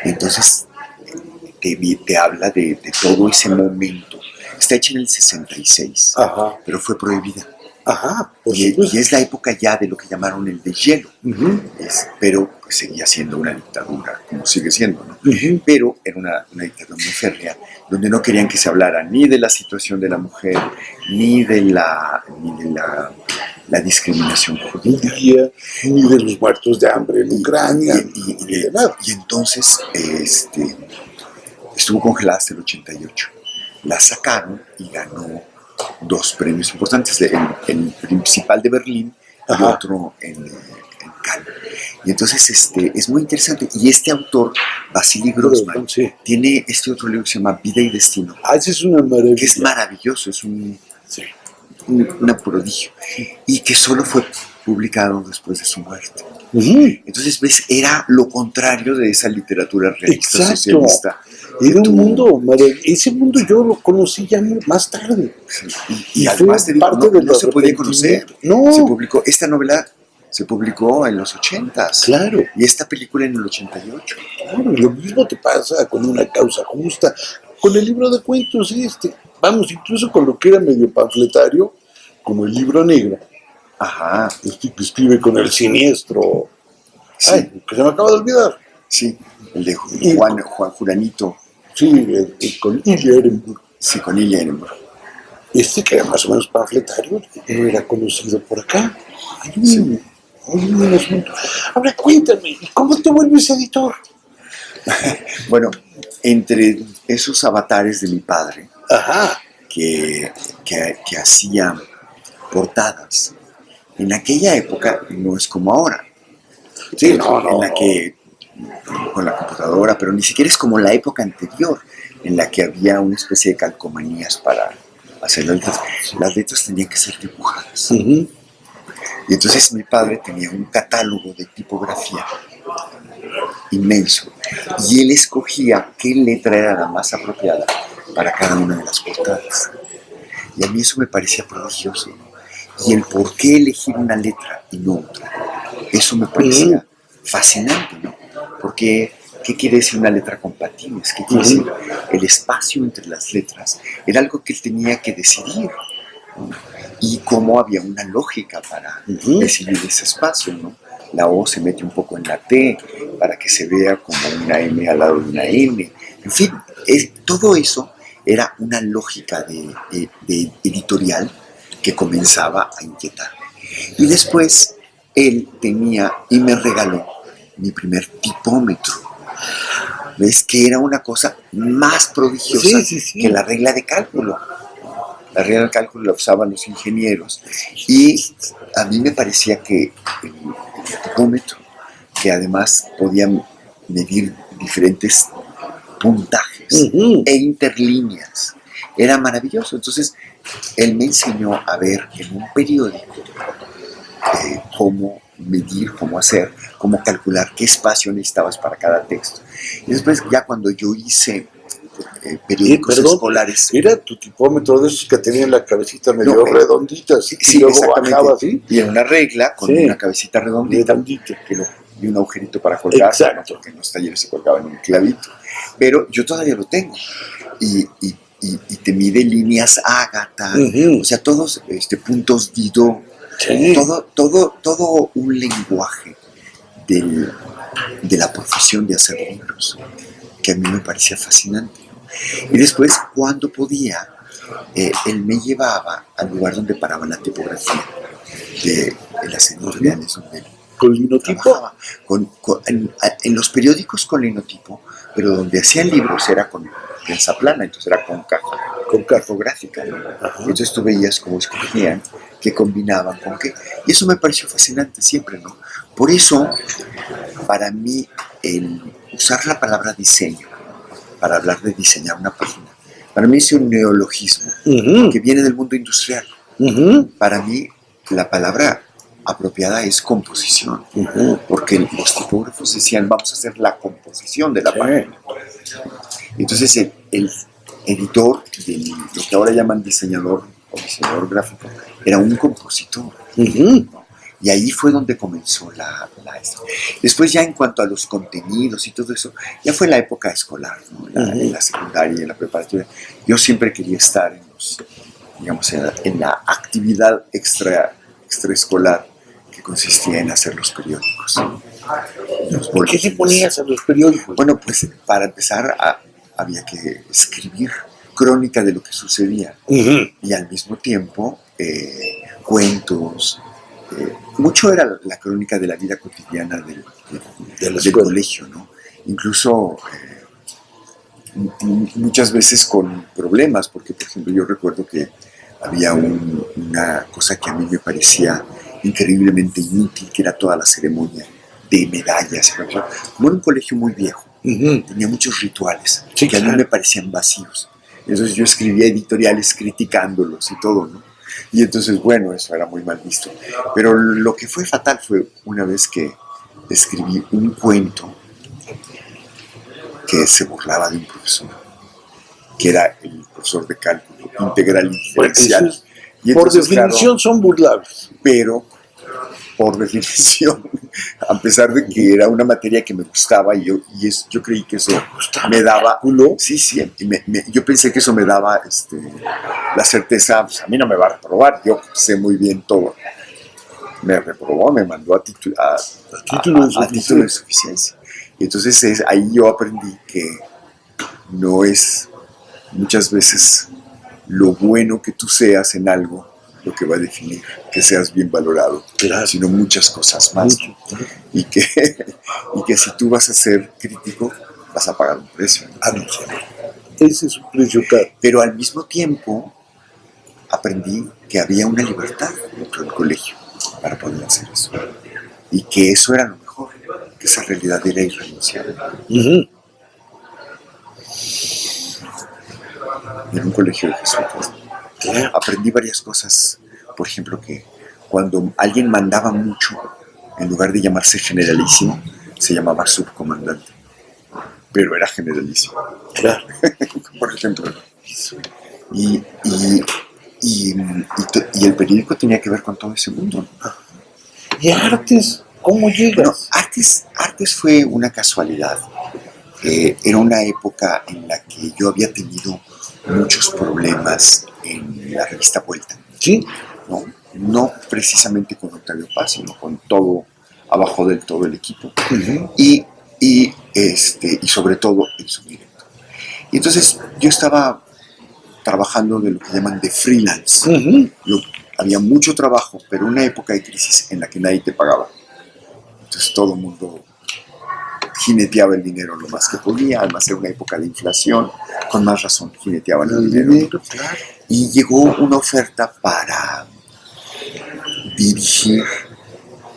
Entonces te habla de todo ese momento. Está hecha en el 66, Ajá. pero fue prohibida. Ajá, y es la época ya de lo que llamaron el deshielo. Pero pues, seguía siendo una dictadura, como sigue siendo, ¿no? Pero era una dictadura muy férrea, donde no querían que se hablara ni de la situación de la mujer, ni de la discriminación judía, ni de los muertos de hambre en Ucrania, ni de nada. Y entonces estuvo congelada hasta el 88. La sacaron y ganó 2 premios importantes, el principal de Berlín y otro en Cannes. Y entonces es muy interesante. Y este autor, Vasily Grossman, tiene este otro libro que se llama Vida y Destino. Ese es una maravilla. Que es maravilloso, es una prodigio. Y que solo fue publicado después de su muerte. Ujú. Entonces, ves, era lo contrario de esa literatura realista Exacto. socialista. Era que un tú- mundo maravilloso. Ese mundo yo lo conocí ya más tarde. Sí, Y además fue te digo, parte del no se podía conocer. arrepentimiento. Se No, publicó, esta novela se publicó en los 80s claro, y esta película en el 88. claro. Y lo mismo te pasa con Una causa justa, con el libro de cuentos vamos, incluso con lo que era medio panfletario, como el libro negro, Ajá, que escribe con el siniestro. sí, Ay, que se me acaba de olvidar. sí, el de Y- Juan Juranito, Sí, con Ilya Ehrenburg. sí, con Illa Ehrenburg. Que era más o menos panfletario, no era conocido por acá. Hay Sí. un asunto. Ahora cuéntame, ¿y cómo te vuelves editor? Bueno, entre esos avatares de mi padre, Ajá, que hacía portadas, en aquella época no es como ahora, sí, no, en la que con la computadora, pero ni siquiera es como la época anterior, en la que había una especie de calcomanías para hacer las letras. Las letras tenían que ser dibujadas. Ujú. Y entonces mi padre tenía un catálogo de tipografía inmenso y él escogía qué letra era la más apropiada para cada una de las portadas. Y a mí eso me parecía prodigioso, ¿no? Y el por qué elegir una letra y no otra, eso me parecía fascinante, ¿no? Porque, ¿qué quiere decir una letra compatible? ¿Qué quiere decir? El espacio entre las letras era algo que él tenía que decidir, ¿no? Y cómo había una lógica para decidir ese espacio, ¿no? La O se mete un poco en la T para que se vea como una M al lado de una N. En fin, todo eso era una lógica de editorial que comenzaba a inquietar. Y después él tenía y me regaló mi primer tipómetro. ¿Ves? Que era una cosa más prodigiosa que la regla de cálculo. La regla de cálculo la usaban los ingenieros y a mí me parecía que el tipómetro, que además podía medir diferentes puntajes e interlíneas, era maravilloso. Entonces él me enseñó a ver en un periódico cómo medir, cómo hacer, cómo calcular qué espacio necesitabas para cada texto. Y después ya cuando yo hice periódicos escolares. Era tu tipómetro de esos que tenían la cabecita medio redondita, así, sí, y luego exactamente. bajaba así. Y en una regla con una cabecita redondita. Y un agujerito para colgar, ¿no? Porque en los talleres se colgaban un clavito. Pero yo todavía lo tengo. Y te mide líneas Ágata, o sea, todos puntos Didot, todo un lenguaje de la profesión de hacer libros, que a mí me parecía fascinante. Y después, cuando podía, él me llevaba al lugar donde paraba la tipografía de las editoriales donde él ¿Con linotipo? En los periódicos con linotipo, pero donde hacían libros era con prensa plana, entonces era con cartográfica, ¿no? Entonces tú veías cómo escogían, qué combinaban con qué, y eso me pareció fascinante siempre, ¿no? Por eso, para mí, el usar la palabra diseño para hablar de diseñar una página, para mí es un neologismo que viene del mundo industrial. Para mí, la palabra apropiada es composición, porque los tipógrafos decían vamos a hacer la composición de la página. Entonces el editor, lo que ahora llaman diseñador o diseñador gráfico, era un compositor, ¿no? Y ahí fue donde comenzó Después ya en cuanto a los contenidos y todo eso, ya fue la época escolar, ¿no? En la secundaria y en la preparatoria. Yo siempre quería estar en la actividad extraescolar que consistía en hacer los periódicos. ¿Por qué te ponías a los periódicos? Bueno, pues para empezar había que escribir crónica de lo que sucedía y al mismo tiempo cuentos. Mucho era la crónica de la vida cotidiana del colegio, ¿no? Incluso muchas veces con problemas, porque por ejemplo yo recuerdo que había una cosa que a mí me parecía increíblemente inútil, que era toda la ceremonia de medallas. Como era un colegio muy viejo, tenía muchos rituales que a mí me parecían vacíos. Entonces yo escribía editoriales criticándolos y todo, ¿no? Y entonces, bueno, eso era muy mal visto. Pero lo que fue fatal fue una vez que escribí un cuento que se burlaba de un profesor, que era el profesor de cálculo integral y diferencial. Eso es, Y por entonces, definición, claro, son burlables. pero por definición, a pesar de que era una materia que me gustaba y yo creí que eso me daba, sí, sí, yo pensé que eso me daba la certeza, pues a mí no me va a reprobar, yo sé muy bien todo. Me reprobó, me mandó a título de suficiencia. Y entonces ahí yo aprendí que no es muchas veces lo bueno que tú seas en algo lo que va a definir que seas bien valorado, Claro. sino muchas cosas más. Mucho. Y que si tú vas a ser crítico, vas a pagar un precio. Ah, no, sí. Ese es un precio caro. Pero al mismo tiempo aprendí que había una libertad dentro del colegio para poder hacer eso. Y que eso era lo mejor, que esa realidad era irrenunciable. Uh-huh. En un colegio de jesuitas. Aprendí varias cosas. Por ejemplo, que cuando alguien mandaba mucho, en lugar de llamarse generalísimo, se llamaba subcomandante. Pero era generalísimo. Claro. Por ejemplo. Y el periódico tenía que ver con todo ese mundo. ¿Y artes? ¿Cómo llegas? Bueno, artes fue una casualidad. Era una época en la que yo había tenido muchos problemas en la revista Vuelta. Sí. No precisamente con Octavio Paz, sino con todo, abajo del todo el equipo. Uh-huh. Y sobre todo el subdirector. Y entonces yo estaba trabajando de lo que llaman de freelance. Uh-huh. Había mucho trabajo, pero una época de crisis en la que nadie te pagaba. Entonces todo el mundo jineteaba el dinero lo más que podía, además era una época de inflación, con más razón jineteaban el dinero. Claro. Y llegó una oferta para dirigir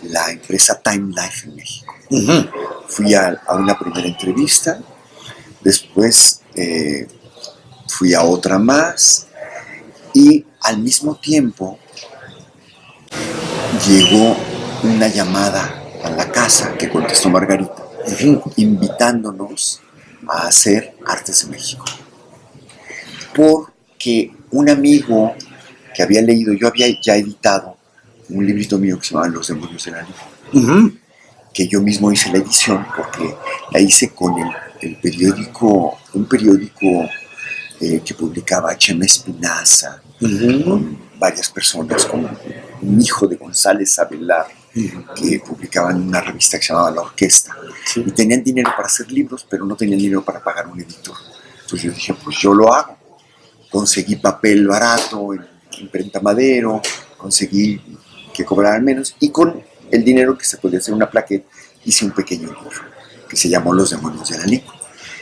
la empresa Time Life en México. Uh-huh. Fui a una primera entrevista, después fui a otra más y al mismo tiempo llegó una llamada a la casa que contestó Margarita, uh-huh, invitándonos a hacer Artes de México. Porque un amigo que había leído, yo había ya editado un librito mío que se llamaba Los demonios de la luz, uh-huh, que yo mismo hice la edición porque la hice con el periódico, un periódico que publicaba H.M. Espinaza, uh-huh, con varias personas, como un hijo de González Avelar, uh-huh, que publicaban una revista que se llamaba La Orquesta, sí, y tenían dinero para hacer libros, pero no tenían dinero para pagar un editor. Entonces yo dije, pues yo lo hago. Conseguí papel barato en imprenta Madero, conseguí que cobraran menos, y con el dinero que se podía hacer una plaqueta, hice un pequeño libro que se llamó Los demonios de la Lico.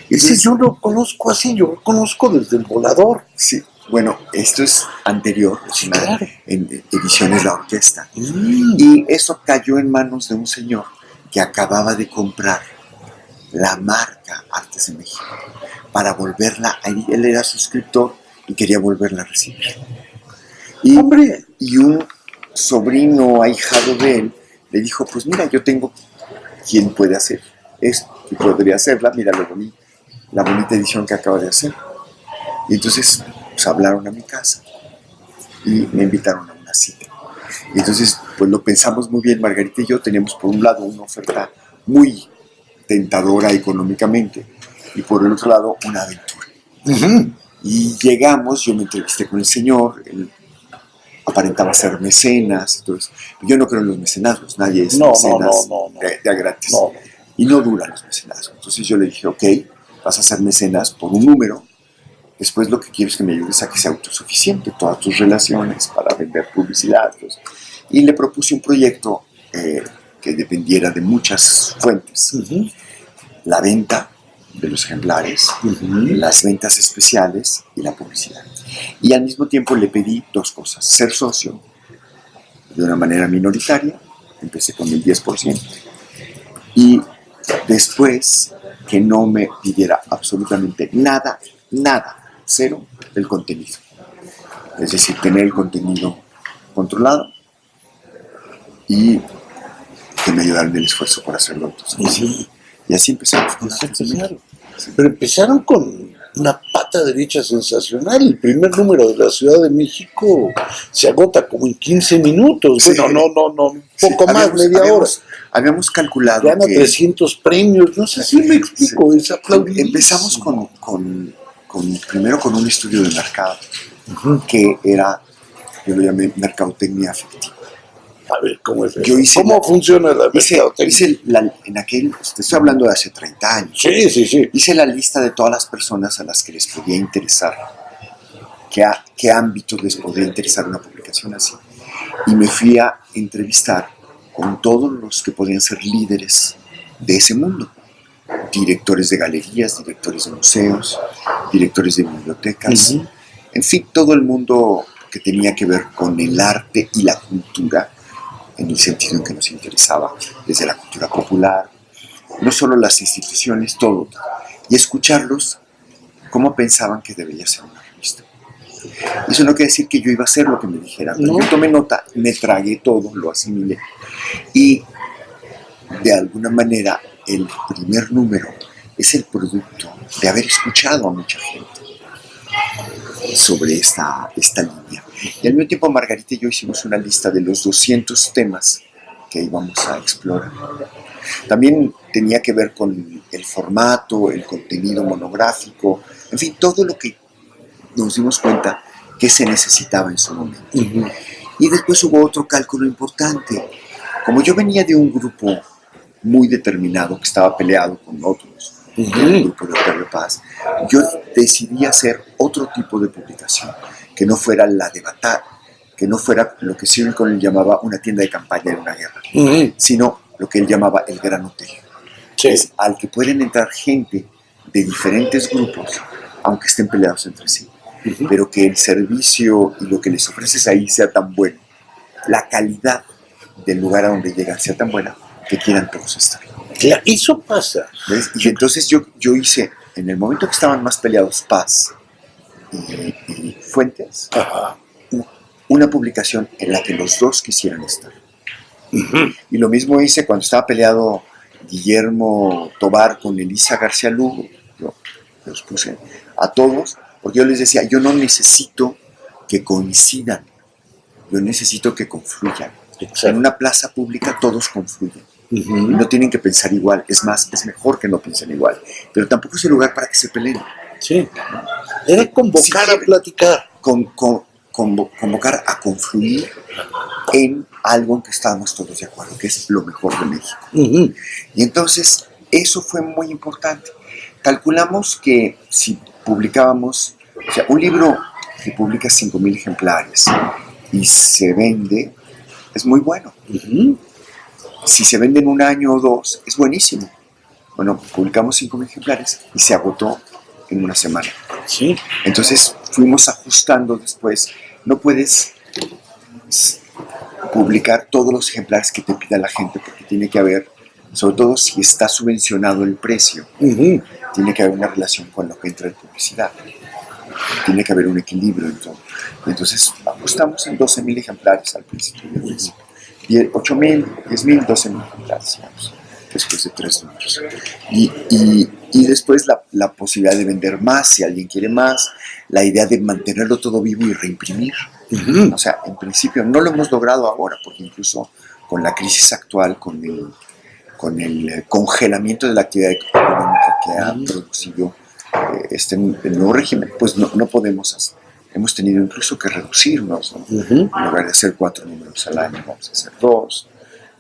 Ese yo lo conozco así, yo lo conozco desde El Volador. Sí, bueno, esto es anterior, sí, claro, en ediciones La Orquesta. Y eso cayó en manos de un señor que acababa de comprar la marca Artes de México para volverla a... Él era suscriptor y quería volverla a recibir. Y un sobrino ahijado de él le dijo, pues mira, yo tengo quien puede hacer esto, que podría hacerla, mira la bonita edición que acaba de hacer. Y entonces pues, hablaron a mi casa y me invitaron a una cita. Y entonces pues lo pensamos muy bien, Margarita y yo teníamos por un lado una oferta muy tentadora económicamente y por el otro lado una aventura. Uh-huh. Y llegamos, yo me entrevisté con el señor, él aparentaba ser mecenas, entonces yo no creo en los mecenazgos, nadie es mecenas de gratis. No. Y no duran los mecenazgos. Entonces yo le dije, ok, vas a ser mecenas por un número, después lo que quiero es que me ayudes a que sea autosuficiente, todas tus relaciones para vender publicidad. Pues. Y le propuse un proyecto que dependiera de muchas fuentes. Uh-huh. La venta de los ejemplares, uh-huh, las ventas especiales y la publicidad. Y al mismo tiempo le pedí dos cosas, ser socio de una manera minoritaria, empecé con el 10%, y después que no me pidiera absolutamente nada, cero del contenido. Es decir, tener el contenido controlado y que me ayudaron en el esfuerzo por hacerlo. Entonces, y así empezamos. Pero empezaron con una pata derecha sensacional. El primer número de la Ciudad de México se agota como en 15 minutos. Sí. Bueno, un poco más, media hora. Habíamos calculado Gana que 300 premios, no sé si me explico, es aplaudible. Empezamos primero con un estudio de mercado, que era, yo lo llamé mercadotecnia afectiva. A ver, ¿cómo es eso? ¿Cómo funciona la mercadotecnia? Te estoy hablando de hace 30 años. Sí. Hice la lista de todas las personas a las que les podía interesar, qué ámbitos les podría interesar una publicación así. Y me fui a entrevistar con todos los que podían ser líderes de ese mundo. Directores de galerías, directores de museos, directores de bibliotecas, en fin, todo el mundo que tenía que ver con el arte y la cultura, en el sentido en que nos interesaba, desde la cultura popular, no solo las instituciones, todo, y escucharlos cómo pensaban que debería ser una revista. Eso no quiere decir que yo iba a hacer lo que me dijeran, pero yo tomé nota, me tragué todo, lo asimilé, y de alguna manera el primer número es el producto de haber escuchado a mucha gente sobre esta línea. Y al mismo tiempo Margarita y yo hicimos una lista de los 200 temas que íbamos a explorar. También tenía que ver con el formato, el contenido monográfico, en fin, todo lo que nos dimos cuenta que se necesitaba en su momento. Y después hubo otro cálculo importante. Como yo venía de un grupo muy determinado que estaba peleado con otros, el grupo de Octavio Paz, yo decidí hacer otro tipo de publicación, que no fuera la de batalla, que no fuera lo que Cyril Connell llamaba una tienda de campaña en una guerra, sino lo que él llamaba el Gran Hotel, es al que pueden entrar gente de diferentes grupos, aunque estén peleados entre sí, pero que el servicio y lo que les ofreces ahí sea tan bueno, la calidad del lugar a donde llegan sea tan buena, que quieran todos estar. Claro, eso pasa. ¿Ves? Y entonces yo hice, en el momento que estaban más peleados Paz y Fuentes, una publicación en la que los dos quisieran estar. Y lo mismo hice cuando estaba peleado Guillermo Tobar con Elisa García Lugo. Yo los puse a todos, porque yo les decía, yo no necesito que coincidan, yo necesito que confluyan. Exacto. En una plaza pública todos confluyen. Y no tienen que pensar igual, es más, es mejor que no piensen igual, pero tampoco es el lugar para que se peleen. Sí, era convocar a platicar. Convocar a confluir en algo en que estábamos todos de acuerdo, que es lo mejor de México. Y entonces, eso fue muy importante. Calculamos que si publicábamos, o sea, un libro que publica 5,000 ejemplares y se vende, es muy bueno. Si se vende en un año o dos, es buenísimo. Bueno, publicamos 5,000 ejemplares y se agotó en una semana. Sí. Entonces fuimos ajustando después. No puedes publicar todos los ejemplares que te pida la gente, porque tiene que haber, sobre todo si está subvencionado el precio, tiene que haber una relación con lo que entra en publicidad. Tiene que haber un equilibrio en todo. Entonces ajustamos en 12,000 ejemplares al principio. 8,000, 10,000, 12,000 ejemplares, digamos, después de 3 números. Y después la posibilidad de vender más, si alguien quiere más, la idea de mantenerlo todo vivo y reimprimir. O sea, en principio no lo hemos logrado ahora, porque incluso con la crisis actual, con el congelamiento de la actividad económica que ha producido el nuevo régimen, pues no podemos hacer. Hemos tenido incluso que reducirnos, ¿no? En lugar de hacer 4 números al año, vamos a hacer 2.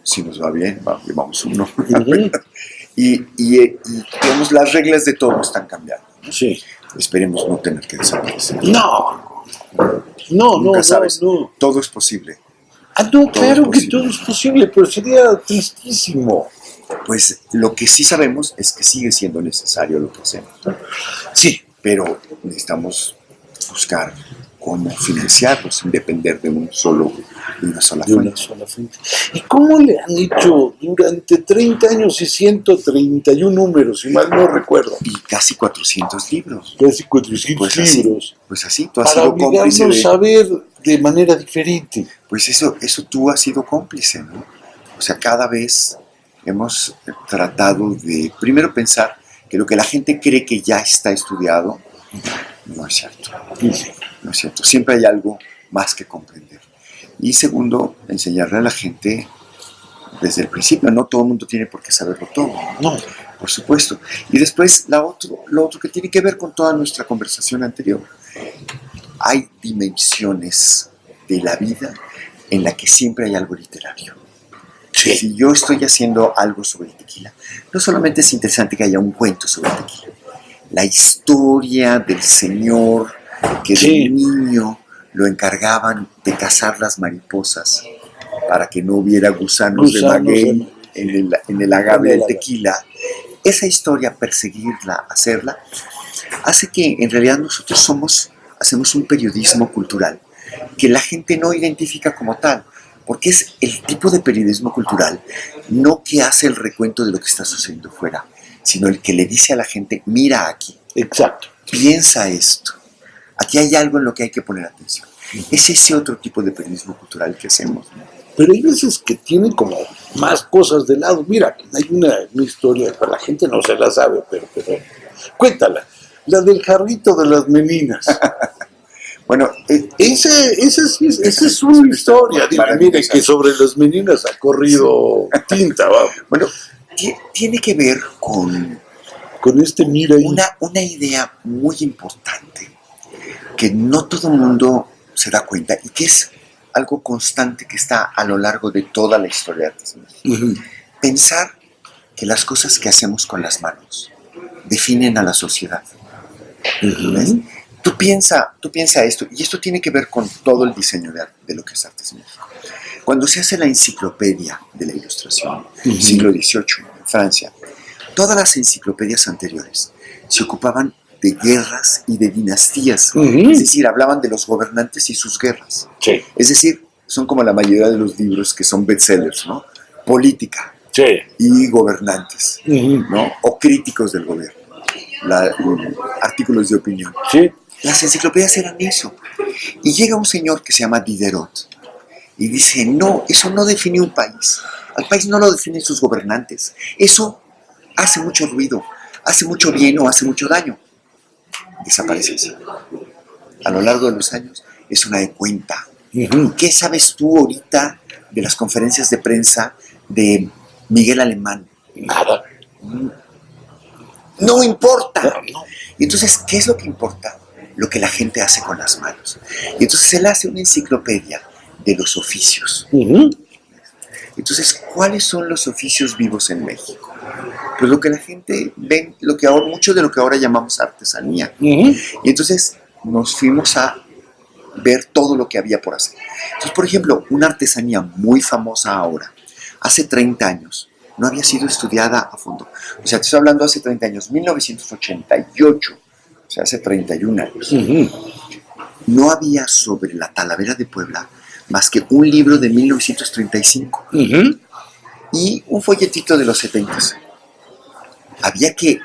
Si nos va bien, llevamos 1. Y digamos, las reglas de todo están cambiando, ¿no? Sí. Esperemos no tener que desaparecer. Nunca sabes. Todo es posible. Claro que todo es posible, pero sería tristísimo. Pues lo que sí sabemos es que sigue siendo necesario lo que hacemos. Sí. Pero necesitamos buscar cómo financiarlo sin depender de una sola fuente. ¿Y cómo le han hecho durante 30 años y 131 números, si mal no recuerdo? Y casi 400 libros. Casi 400 libros. Pues así, tú has sido cómplice de... saber de manera diferente. Pues eso tú has sido cómplice, ¿no? O sea, cada vez hemos tratado de, primero, pensar que lo que la gente cree que ya está estudiado, no es cierto. No es cierto. Siempre hay algo más que comprender. Y segundo, enseñarle a la gente desde el principio. No todo el mundo tiene por qué saberlo todo, ¿no? No. Por supuesto. Y después, lo otro que tiene que ver con toda nuestra conversación anterior. Hay dimensiones de la vida en la que siempre hay algo literario. Sí. Si yo estoy haciendo algo sobre el tequila, no solamente es interesante que haya un cuento sobre el tequila, la historia del señor que Sí. de niño lo encargaban de cazar las mariposas para que no hubiera gusanos de maguey en el agave del tequila. Esa historia, perseguirla, hacerla, hace que en realidad nosotros hacemos un periodismo cultural que la gente no identifica como tal, porque es el tipo de periodismo cultural no que hace el recuento de lo que está sucediendo fuera, sino el que le dice a la gente, mira aquí, Exacto. piensa esto, aquí hay algo en lo que hay que poner atención. Es ese otro tipo de periodismo cultural que hacemos, ¿no? Pero hay veces que tienen como más cosas de lado. Mira, hay una historia, pero la gente no se la sabe, pero cuéntala. La del jarrito de las meninas. Bueno, Esa es una historia. Digo, miren que sobre las meninas ha corrido tinta, vamos. bueno, tiene que ver con Mira ahí. una idea muy importante que no todo el mundo se da cuenta y que es algo constante que está a lo largo de toda la historia de artes. Pensar que las cosas que hacemos con las manos definen a la sociedad. ¿Ves? Tú piensa esto, y esto tiene que ver con todo el diseño de lo que es Artes en México. Cuando se hace la enciclopedia de la Ilustración, siglo XVIII, en Francia, todas las enciclopedias anteriores se ocupaban de guerras y de dinastías. Es decir, hablaban de los gobernantes y sus guerras. Sí. Es decir, son como la mayoría de los libros que son bestsellers, ¿no? Política y gobernantes, ¿no? O críticos del gobierno, artículos de opinión. Sí. Las enciclopedias eran eso. Y llega un señor que se llama Diderot y dice, no, eso no define un país. Al país no lo definen sus gobernantes. Eso hace mucho ruido, hace mucho bien o hace mucho daño. Desaparece así. A lo largo de los años es una de cuenta. ¿Qué sabes tú ahorita de las conferencias de prensa de Miguel Alemán? Nada. No importa. No. Y entonces, ¿qué es lo que importa? Lo que la gente hace con las manos. Y entonces él hace una enciclopedia de los oficios. Entonces, ¿cuáles son los oficios vivos en México? Pues lo que la gente ve, mucho de lo que ahora llamamos artesanía. Y entonces nos fuimos a ver todo lo que había por hacer. Entonces, por ejemplo, una artesanía muy famosa ahora, hace 30 años, no había sido estudiada a fondo. O sea, te estoy hablando hace 30 años, 1988, o sea, hace 31 años. No había sobre la Talavera de Puebla más que un libro de 1935 y un folletito de los 70. ¿Qué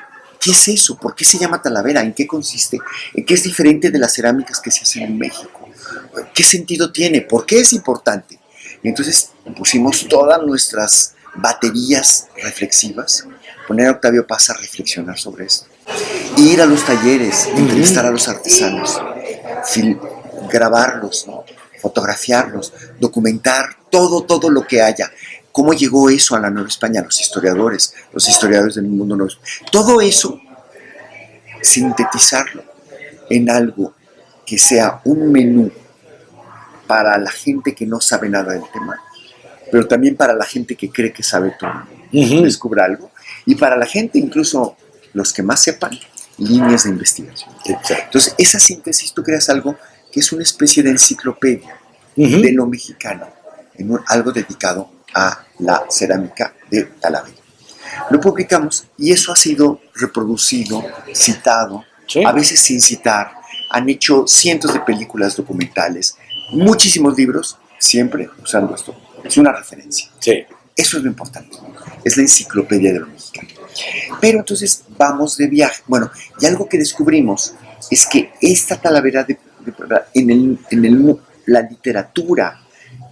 es eso? ¿Por qué se llama Talavera? ¿En qué consiste? ¿En qué es diferente de las cerámicas que se hacen en México? ¿Qué sentido tiene? ¿Por qué es importante? Y entonces pusimos todas nuestras baterías reflexivas, poner a Octavio Paz a reflexionar sobre esto, ir a los talleres, entrevistar a los artesanos, grabarlos, ¿no? Fotografiarlos, documentar todo lo que haya. ¿Cómo llegó eso a la Nueva España? Los historiadores del mundo nuevo. Todo eso, sintetizarlo en algo que sea un menú para la gente que no sabe nada del tema, pero también para la gente que cree que sabe todo, descubra algo, y para la gente, incluso los que más sepan, líneas de investigación. Exacto. Entonces, esa síntesis, tú creas algo que es una especie de enciclopedia de lo mexicano, algo dedicado a la cerámica de Talavera. Lo publicamos y eso ha sido reproducido, citado, a veces sin citar. Han hecho cientos de películas documentales, muchísimos libros, siempre usando esto. Es una referencia. Sí. Eso es lo importante. Es la enciclopedia de lo mexicano. Pero entonces vamos de viaje. Bueno, y algo que descubrimos es que esta Talavera de Puebla, la literatura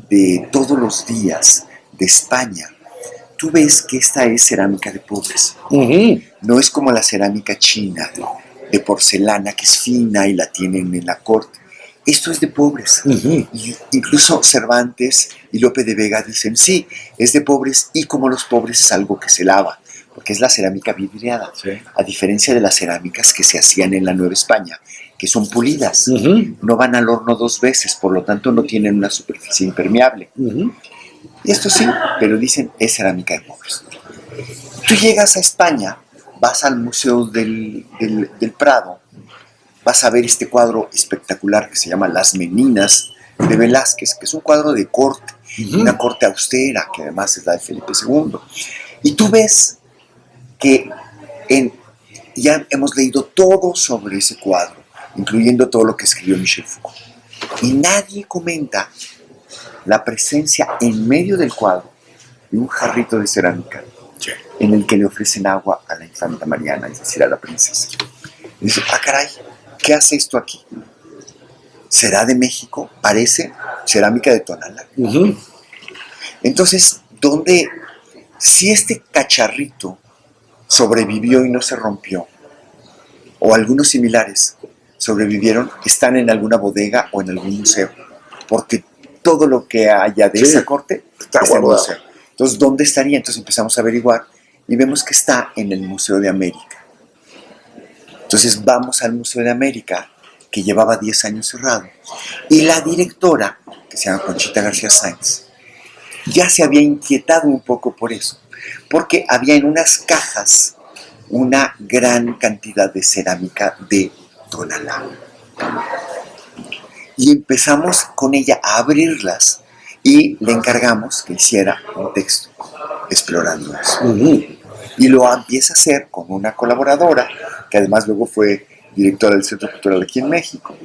de todos los días de España, tú ves que esta es cerámica de pobres. No es como la cerámica china de porcelana, que es fina y la tienen en la corte. Esto es de pobres. Y incluso Cervantes y Lope de Vega dicen, sí, es de pobres, y como los pobres es algo que se lava, porque es la cerámica vidriada, a diferencia de las cerámicas que se hacían en la Nueva España, que son pulidas, no van al horno 2 veces, por lo tanto no tienen una superficie impermeable. Y esto sí, pero dicen, es cerámica de pobres. Tú llegas a España, vas al Museo del Prado, vas a ver este cuadro espectacular que se llama Las Meninas de Velázquez, que es un cuadro de corte, una corte austera, que además es la de Felipe II. Y tú ves que ya hemos leído todo sobre ese cuadro, incluyendo todo lo que escribió Michel Foucault. Y nadie comenta la presencia en medio del cuadro de un jarrito de cerámica en el que le ofrecen agua a la infanta Mariana, es decir, a la princesa. Y dice, caray, ¿qué hace esto aquí? ¿Será de México? Parece cerámica de Tonalá. Entonces, si este cacharrito sobrevivió y no se rompió, o algunos similares sobrevivieron, están en alguna bodega o en algún museo, porque todo lo que haya de esa corte está en el museo. Entonces, ¿dónde estaría? Entonces empezamos a averiguar y vemos que está en el Museo de América. Entonces vamos al Museo de América, que llevaba 10 años cerrado, y la directora, que se llama Conchita García Sáenz, ya se había inquietado un poco por eso, porque había en unas cajas una gran cantidad de cerámica de Tonalá. Y empezamos con ella a abrirlas y le encargamos que hiciera un texto explorando eso. Y lo empieza a hacer con una colaboradora, que además luego fue directora del Centro Cultural aquí en México.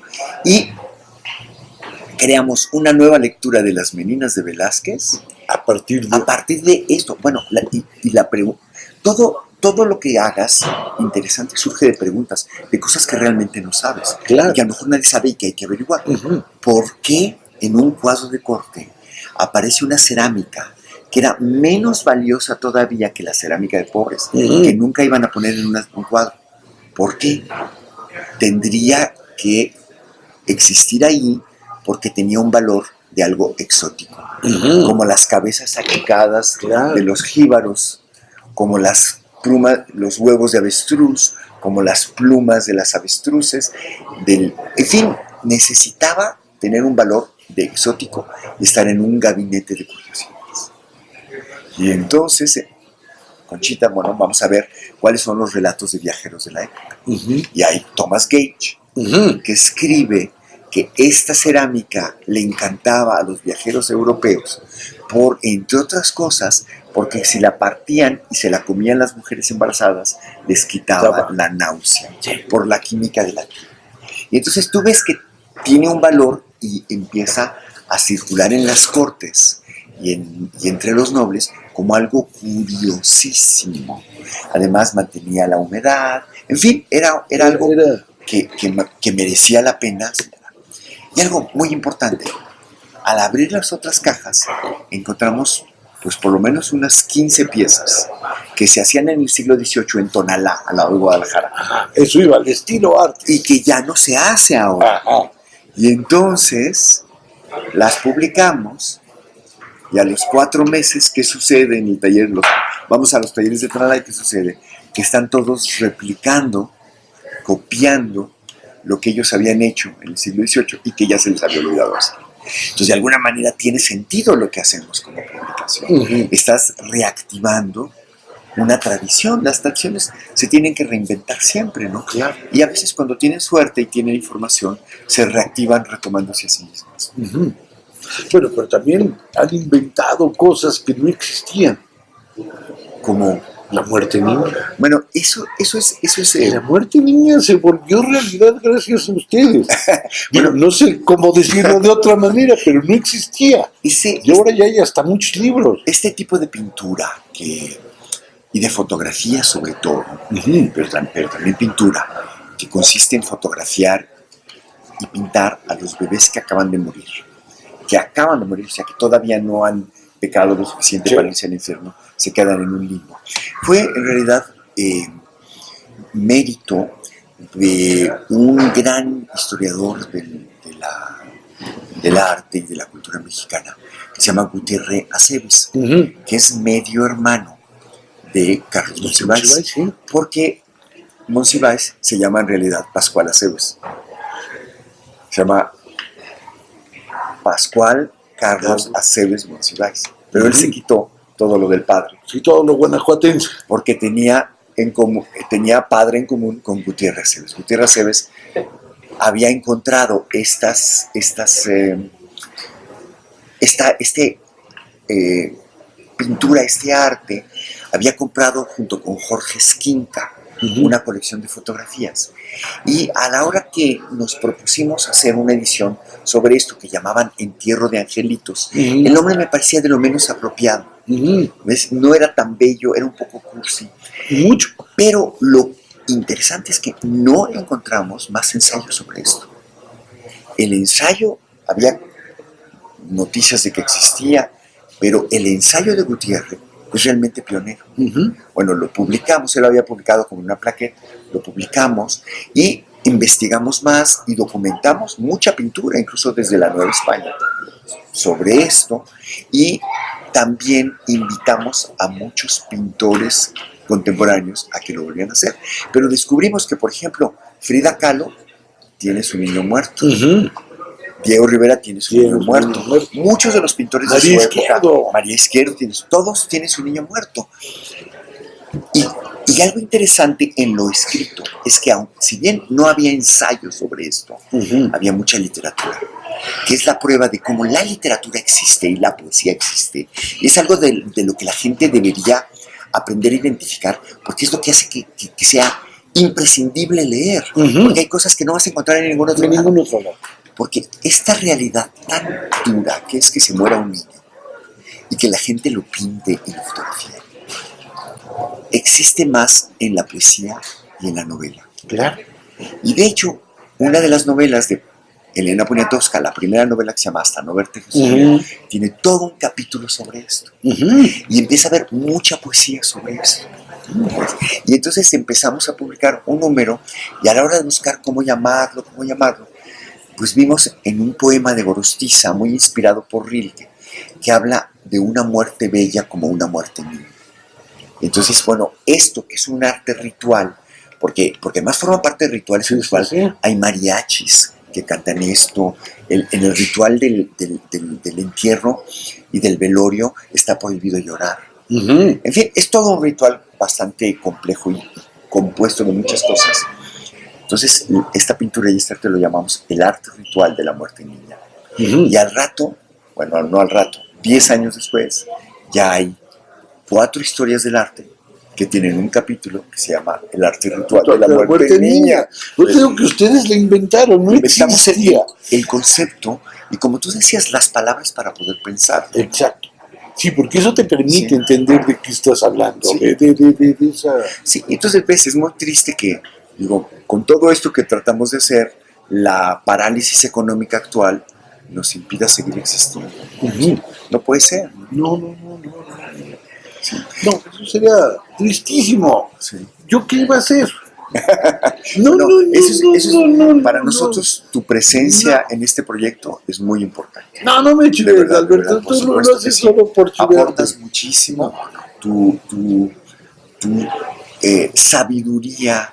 Y creamos una nueva lectura de Las Meninas de Velázquez. A partir de esto, bueno, todo lo que hagas interesante surge de preguntas, de cosas que realmente no sabes. Claro. Y que a lo mejor nadie sabe y que hay que averiguar. ¿Por qué en un cuadro de corte aparece una cerámica que era menos valiosa todavía que la cerámica de pobres, que nunca iban a poner en un cuadro? ¿Por qué? Tendría que existir ahí porque tenía un valor de algo exótico, como las cabezas achicadas de los jíbaros, como las plumas, los huevos de avestruz, como las plumas de las avestruces, en fin, necesitaba tener un valor de exótico y estar en un gabinete de curiosidades. Y entonces, Conchita, bueno, vamos a ver cuáles son los relatos de viajeros de la época. Y hay Thomas Gage, que escribe que esta cerámica le encantaba a los viajeros europeos por, entre otras cosas, porque si la partían y se la comían las mujeres embarazadas, les quitaba la náusea, por la química de la piel. Y entonces tú ves que tiene un valor y empieza a circular en las cortes y entre los nobles como algo curiosísimo. Además mantenía la humedad, en fin, era algo que merecía la pena. Y algo muy importante, al abrir las otras cajas encontramos pues por lo menos unas 15 piezas que se hacían en el siglo XVIII en Tonalá, al lado de Guadalajara. Eso iba al estilo arte. Y que ya no se hace ahora. Y entonces las publicamos y a los 4 meses, ¿qué sucede en el taller? Vamos a los talleres de Tonalá y ¿qué sucede? Que están todos replicando, copiando lo que ellos habían hecho en el siglo XVIII y que ya se les había olvidado hacer. Entonces, de alguna manera tiene sentido lo que hacemos como publicación. Estás reactivando una tradición. Las tradiciones se tienen que reinventar siempre, ¿no? Claro. Y a veces cuando tienen suerte y tienen información, se reactivan retomándose a sí mismas. Bueno, pero también han inventado cosas que no existían. Como la muerte niña. Bueno, eso es la muerte niña se volvió realidad gracias a ustedes. Bueno, no sé cómo decirlo de otra manera, pero no existía. Y ahora ya hay hasta muchos libros. Este tipo de pintura y de fotografía sobre todo, pero también pintura, que consiste en fotografiar y pintar a los bebés que acaban de morir. que acaban de morir, o sea, que todavía no han pecado lo suficiente Sí. para irse al infierno, se quedan en un limbo. Fue en realidad mérito de un gran historiador del arte y de la cultura mexicana, que se llama Gutiérrez Aceves, que es medio hermano de Carlos Monsiváis, Sí. porque Monsiváis se llama en realidad Pascual Aceves. Se llama Pascual Carlos Aceves Monsiváis. Pero él se quitó todo lo del padre. Sí, todo lo guanajuatense. Porque tenía padre en común con Gutiérrez Aceves. Gutiérrez Aceves había encontrado esta pintura, este arte, había comprado junto con Jorge Esquinca una colección de fotografías. Y a la hora que nos propusimos hacer una edición sobre esto que llamaban Entierro de Angelitos, el nombre me parecía de lo menos apropiado. ¿Ves? No era tan bello, era un poco cursi. Mucho. Pero lo interesante es que no encontramos más ensayos sobre esto. El ensayo, había noticias de que existía, pero el ensayo de Gutiérrez es realmente pionero. Bueno, lo publicamos, él lo había publicado como una plaqueta, lo publicamos y investigamos más y documentamos mucha pintura, incluso desde la Nueva España, sobre esto, y también invitamos a muchos pintores contemporáneos a que lo volvieran a hacer. Pero descubrimos que, por ejemplo, Frida Kahlo tiene su niño muerto. Diego Rivera tiene su niño muerto. Muchos de los pintores de su época, María Izquierdo, todos tienen su niño muerto. Y algo interesante en lo escrito es que, si bien no había ensayos sobre esto, había mucha literatura, que es la prueba de cómo la literatura existe y la poesía existe. Es algo de lo que la gente debería aprender a identificar, porque es lo que hace que sea imprescindible leer, porque hay cosas que no vas a encontrar en ningún otro lado. Porque esta realidad tan dura que es que se muera un niño y que la gente lo pinte y lo fotografíe, existe más en la poesía y en la novela. Claro. Y de hecho, una de las novelas de Elena Poniatowska, la primera novela que se llama Hasta no verte Jesús, tiene todo un capítulo sobre esto. Y empieza a haber mucha poesía sobre esto. Y entonces empezamos a publicar un número y a la hora de buscar cómo llamarlo, pues vimos en un poema de Gorostiza, muy inspirado por Rilke, que habla de una muerte bella como una muerte niña. Entonces, bueno, esto que es un arte ritual, porque además forma parte del ritual sexual, hay mariachis que cantan esto, en el ritual del entierro y del velorio está prohibido llorar. En fin, es todo un ritual bastante complejo y compuesto de muchas cosas. Entonces, esta pintura y este arte lo llamamos el arte ritual de la muerte niña. Y al rato, bueno, no al rato, 10 años después, ya hay 4 historias del arte que tienen un capítulo que se llama El arte ritual de la muerte niña. Yo digo que ustedes la inventaron, no inventamos existía. El concepto y, como tú decías, las palabras para poder pensar. Exacto. Sí, porque eso te permite entender de qué estás hablando. Sí. De esa... Sí, entonces ves, es muy triste que, digo, con todo esto que tratamos de hacer, la parálisis económica actual nos impida seguir existiendo. No puede ser. No. Sí. No, eso sería tristísimo. Sí. ¿Yo qué iba a hacer? No, para nosotros tu presencia en este proyecto es muy importante. No me chives, verdad, Alberto, tú lo haces solo por chivarte. Aportas muchísimo tu sabiduría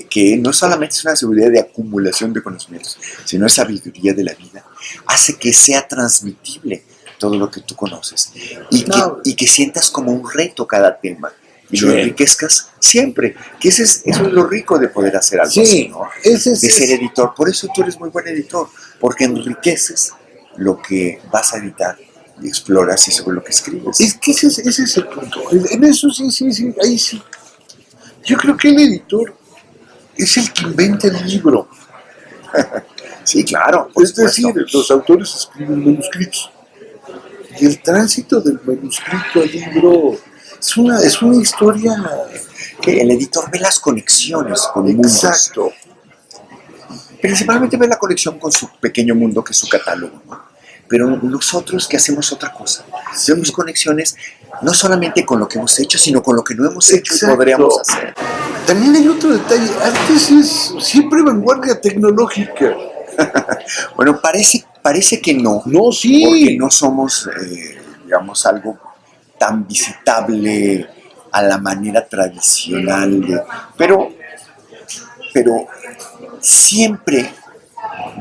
que no solamente es una sabiduría de acumulación de conocimientos, sino es sabiduría de la vida, hace que sea transmitible todo lo que tú conoces y que sientas como un reto cada tema y lo enriquezcas siempre, que eso es lo rico de poder hacer algo así, ¿no? De ser editor. Por eso tú eres muy buen editor, porque enriqueces lo que vas a editar y exploras y sobre lo que escribes. Es que ese es el punto. En eso sí, ahí sí. Yo creo que el editor es el que inventa el libro. Sí, claro. Es decir, los autores escriben manuscritos. Y el tránsito del manuscrito al libro es una historia. Que el editor ve las conexiones con el mundo. Exacto. principalmente ve la colección con su pequeño mundo, que es su catálogo, ¿no? Pero nosotros que hacemos otra cosa, hacemos conexiones no solamente con lo que hemos hecho, sino con lo que no hemos hecho y podríamos hacer. También hay otro detalle, Artes es siempre vanguardia tecnológica. Bueno, parece que no. No, sí. Porque no somos, digamos, algo tan visitable a la manera tradicional. Pero siempre,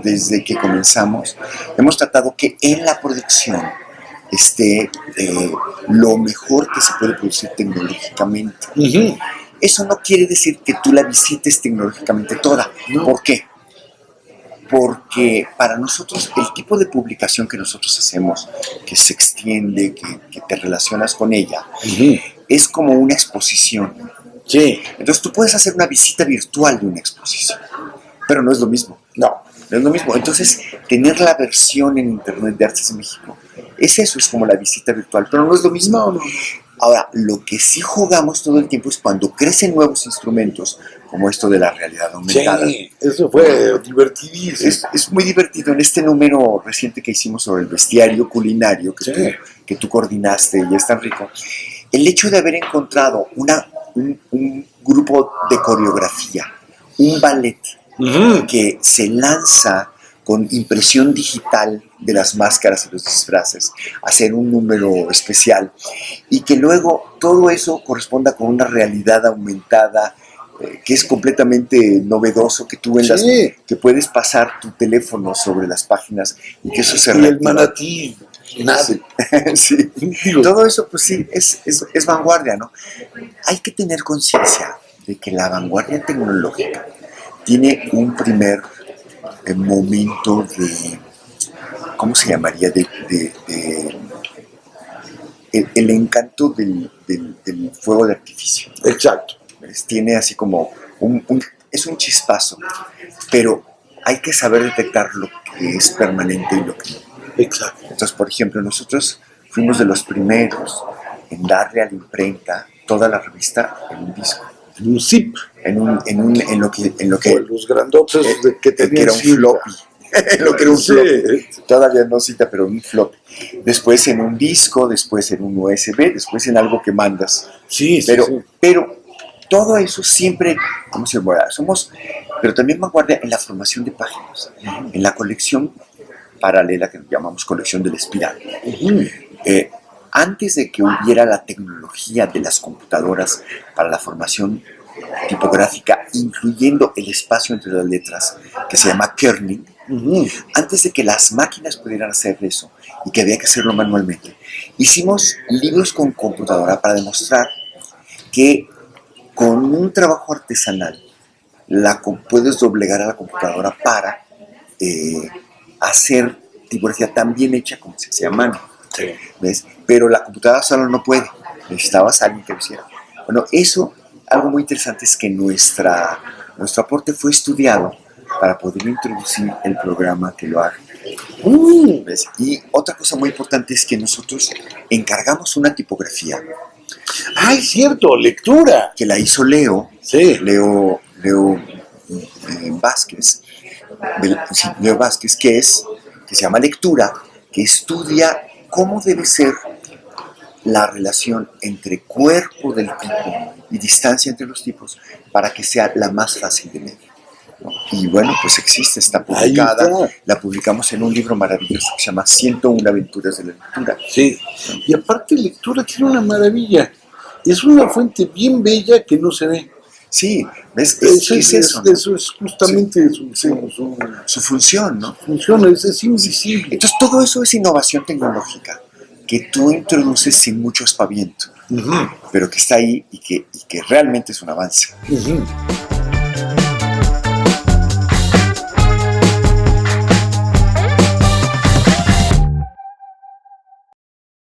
desde que comenzamos, hemos tratado que en la producción esté lo mejor que se puede producir tecnológicamente. Uh-huh. Eso no quiere decir que tú la visites tecnológicamente toda. No. ¿Por qué? Porque para nosotros el tipo de publicación que nosotros hacemos, que se extiende, que te relacionas con ella, uh-huh, es como una exposición. Sí. Entonces tú puedes hacer una visita virtual de una exposición, pero no es lo mismo. No es lo mismo. Entonces, tener la versión en Internet de Artes en México, es eso, es como la visita virtual, pero no es lo mismo. No. Ahora, lo que sí jugamos todo el tiempo es cuando crecen nuevos instrumentos, como esto de la realidad aumentada. Sí, eso fue divertidísimo. Es muy divertido. En este número reciente que hicimos sobre el bestiario culinario, que tú coordinaste y es tan rico, el hecho de haber encontrado un grupo de coreografía, un ballet, uh-huh, que se lanza con impresión digital de las máscaras y los disfraces, hacer un número especial, y que luego todo eso corresponda con una realidad aumentada, que es completamente novedoso, que tú vendas, que puedes pasar tu teléfono sobre las páginas y que eso se reactiva. Y el manatí, nada. Sí. Todo eso, pues sí, es vanguardia, ¿no? Hay que tener conciencia de que la vanguardia tecnológica tiene un primer momento de, ¿cómo se llamaría? El encanto del fuego de artificio. Exacto. Tiene así como es un chispazo, pero hay que saber detectar lo que es permanente y lo que no. Exacto. Entonces, por ejemplo, nosotros fuimos de los primeros en darle a la imprenta toda la revista en un disco. En un zip. En lo que los grandotes que tenían era un floppy. Lo que era un floppy. Todavía no cita, pero un floppy. Después en un disco, después en un USB, después en algo que mandas. Sí, pero todo eso siempre, ¿cómo se llama? Pero también vanguardia en la formación de páginas, en la colección paralela que llamamos colección de la espiral. Uh-huh. Antes de que hubiera la tecnología de las computadoras para la formación tipográfica, incluyendo el espacio entre las letras, que se llama kerning, uh-huh, antes de que las máquinas pudieran hacer eso y que había que hacerlo manualmente, hicimos libros con computadora para demostrar que con un trabajo artesanal puedes doblegar a la computadora para hacer tipografía tan bien hecha como se hacía a mano. Sí. ¿Ves? Pero la computadora sola no puede. Necesitabas a alguien que lo hiciera. Bueno, eso, algo muy interesante es que nuestro aporte fue estudiado para poder introducir el programa que lo haga. ¿Ves? Y otra cosa muy importante es que nosotros encargamos una tipografía. ¡Ay, cierto! ¡Lectura! Que la hizo Leo. Sí. Leo Vázquez. Leo Vázquez, que se llama Lectura, que estudia cómo debe ser la relación entre cuerpo del tipo y distancia entre los tipos para que sea la más fácil de medir. ¿No? Y bueno, pues existe, está publicada, la publicamos en un libro maravilloso que se llama 101 aventuras de la lectura. Sí, y aparte Lectura tiene una maravilla, es una fuente bien bella que no se ve. Sí, ¿ves? Eso es justamente su función, ¿no? Funciona, es invisible. Entonces todo eso es innovación tecnológica que tú introduces sin mucho aspaviento, uh-huh, pero que está ahí y que realmente es un avance. Uh-huh.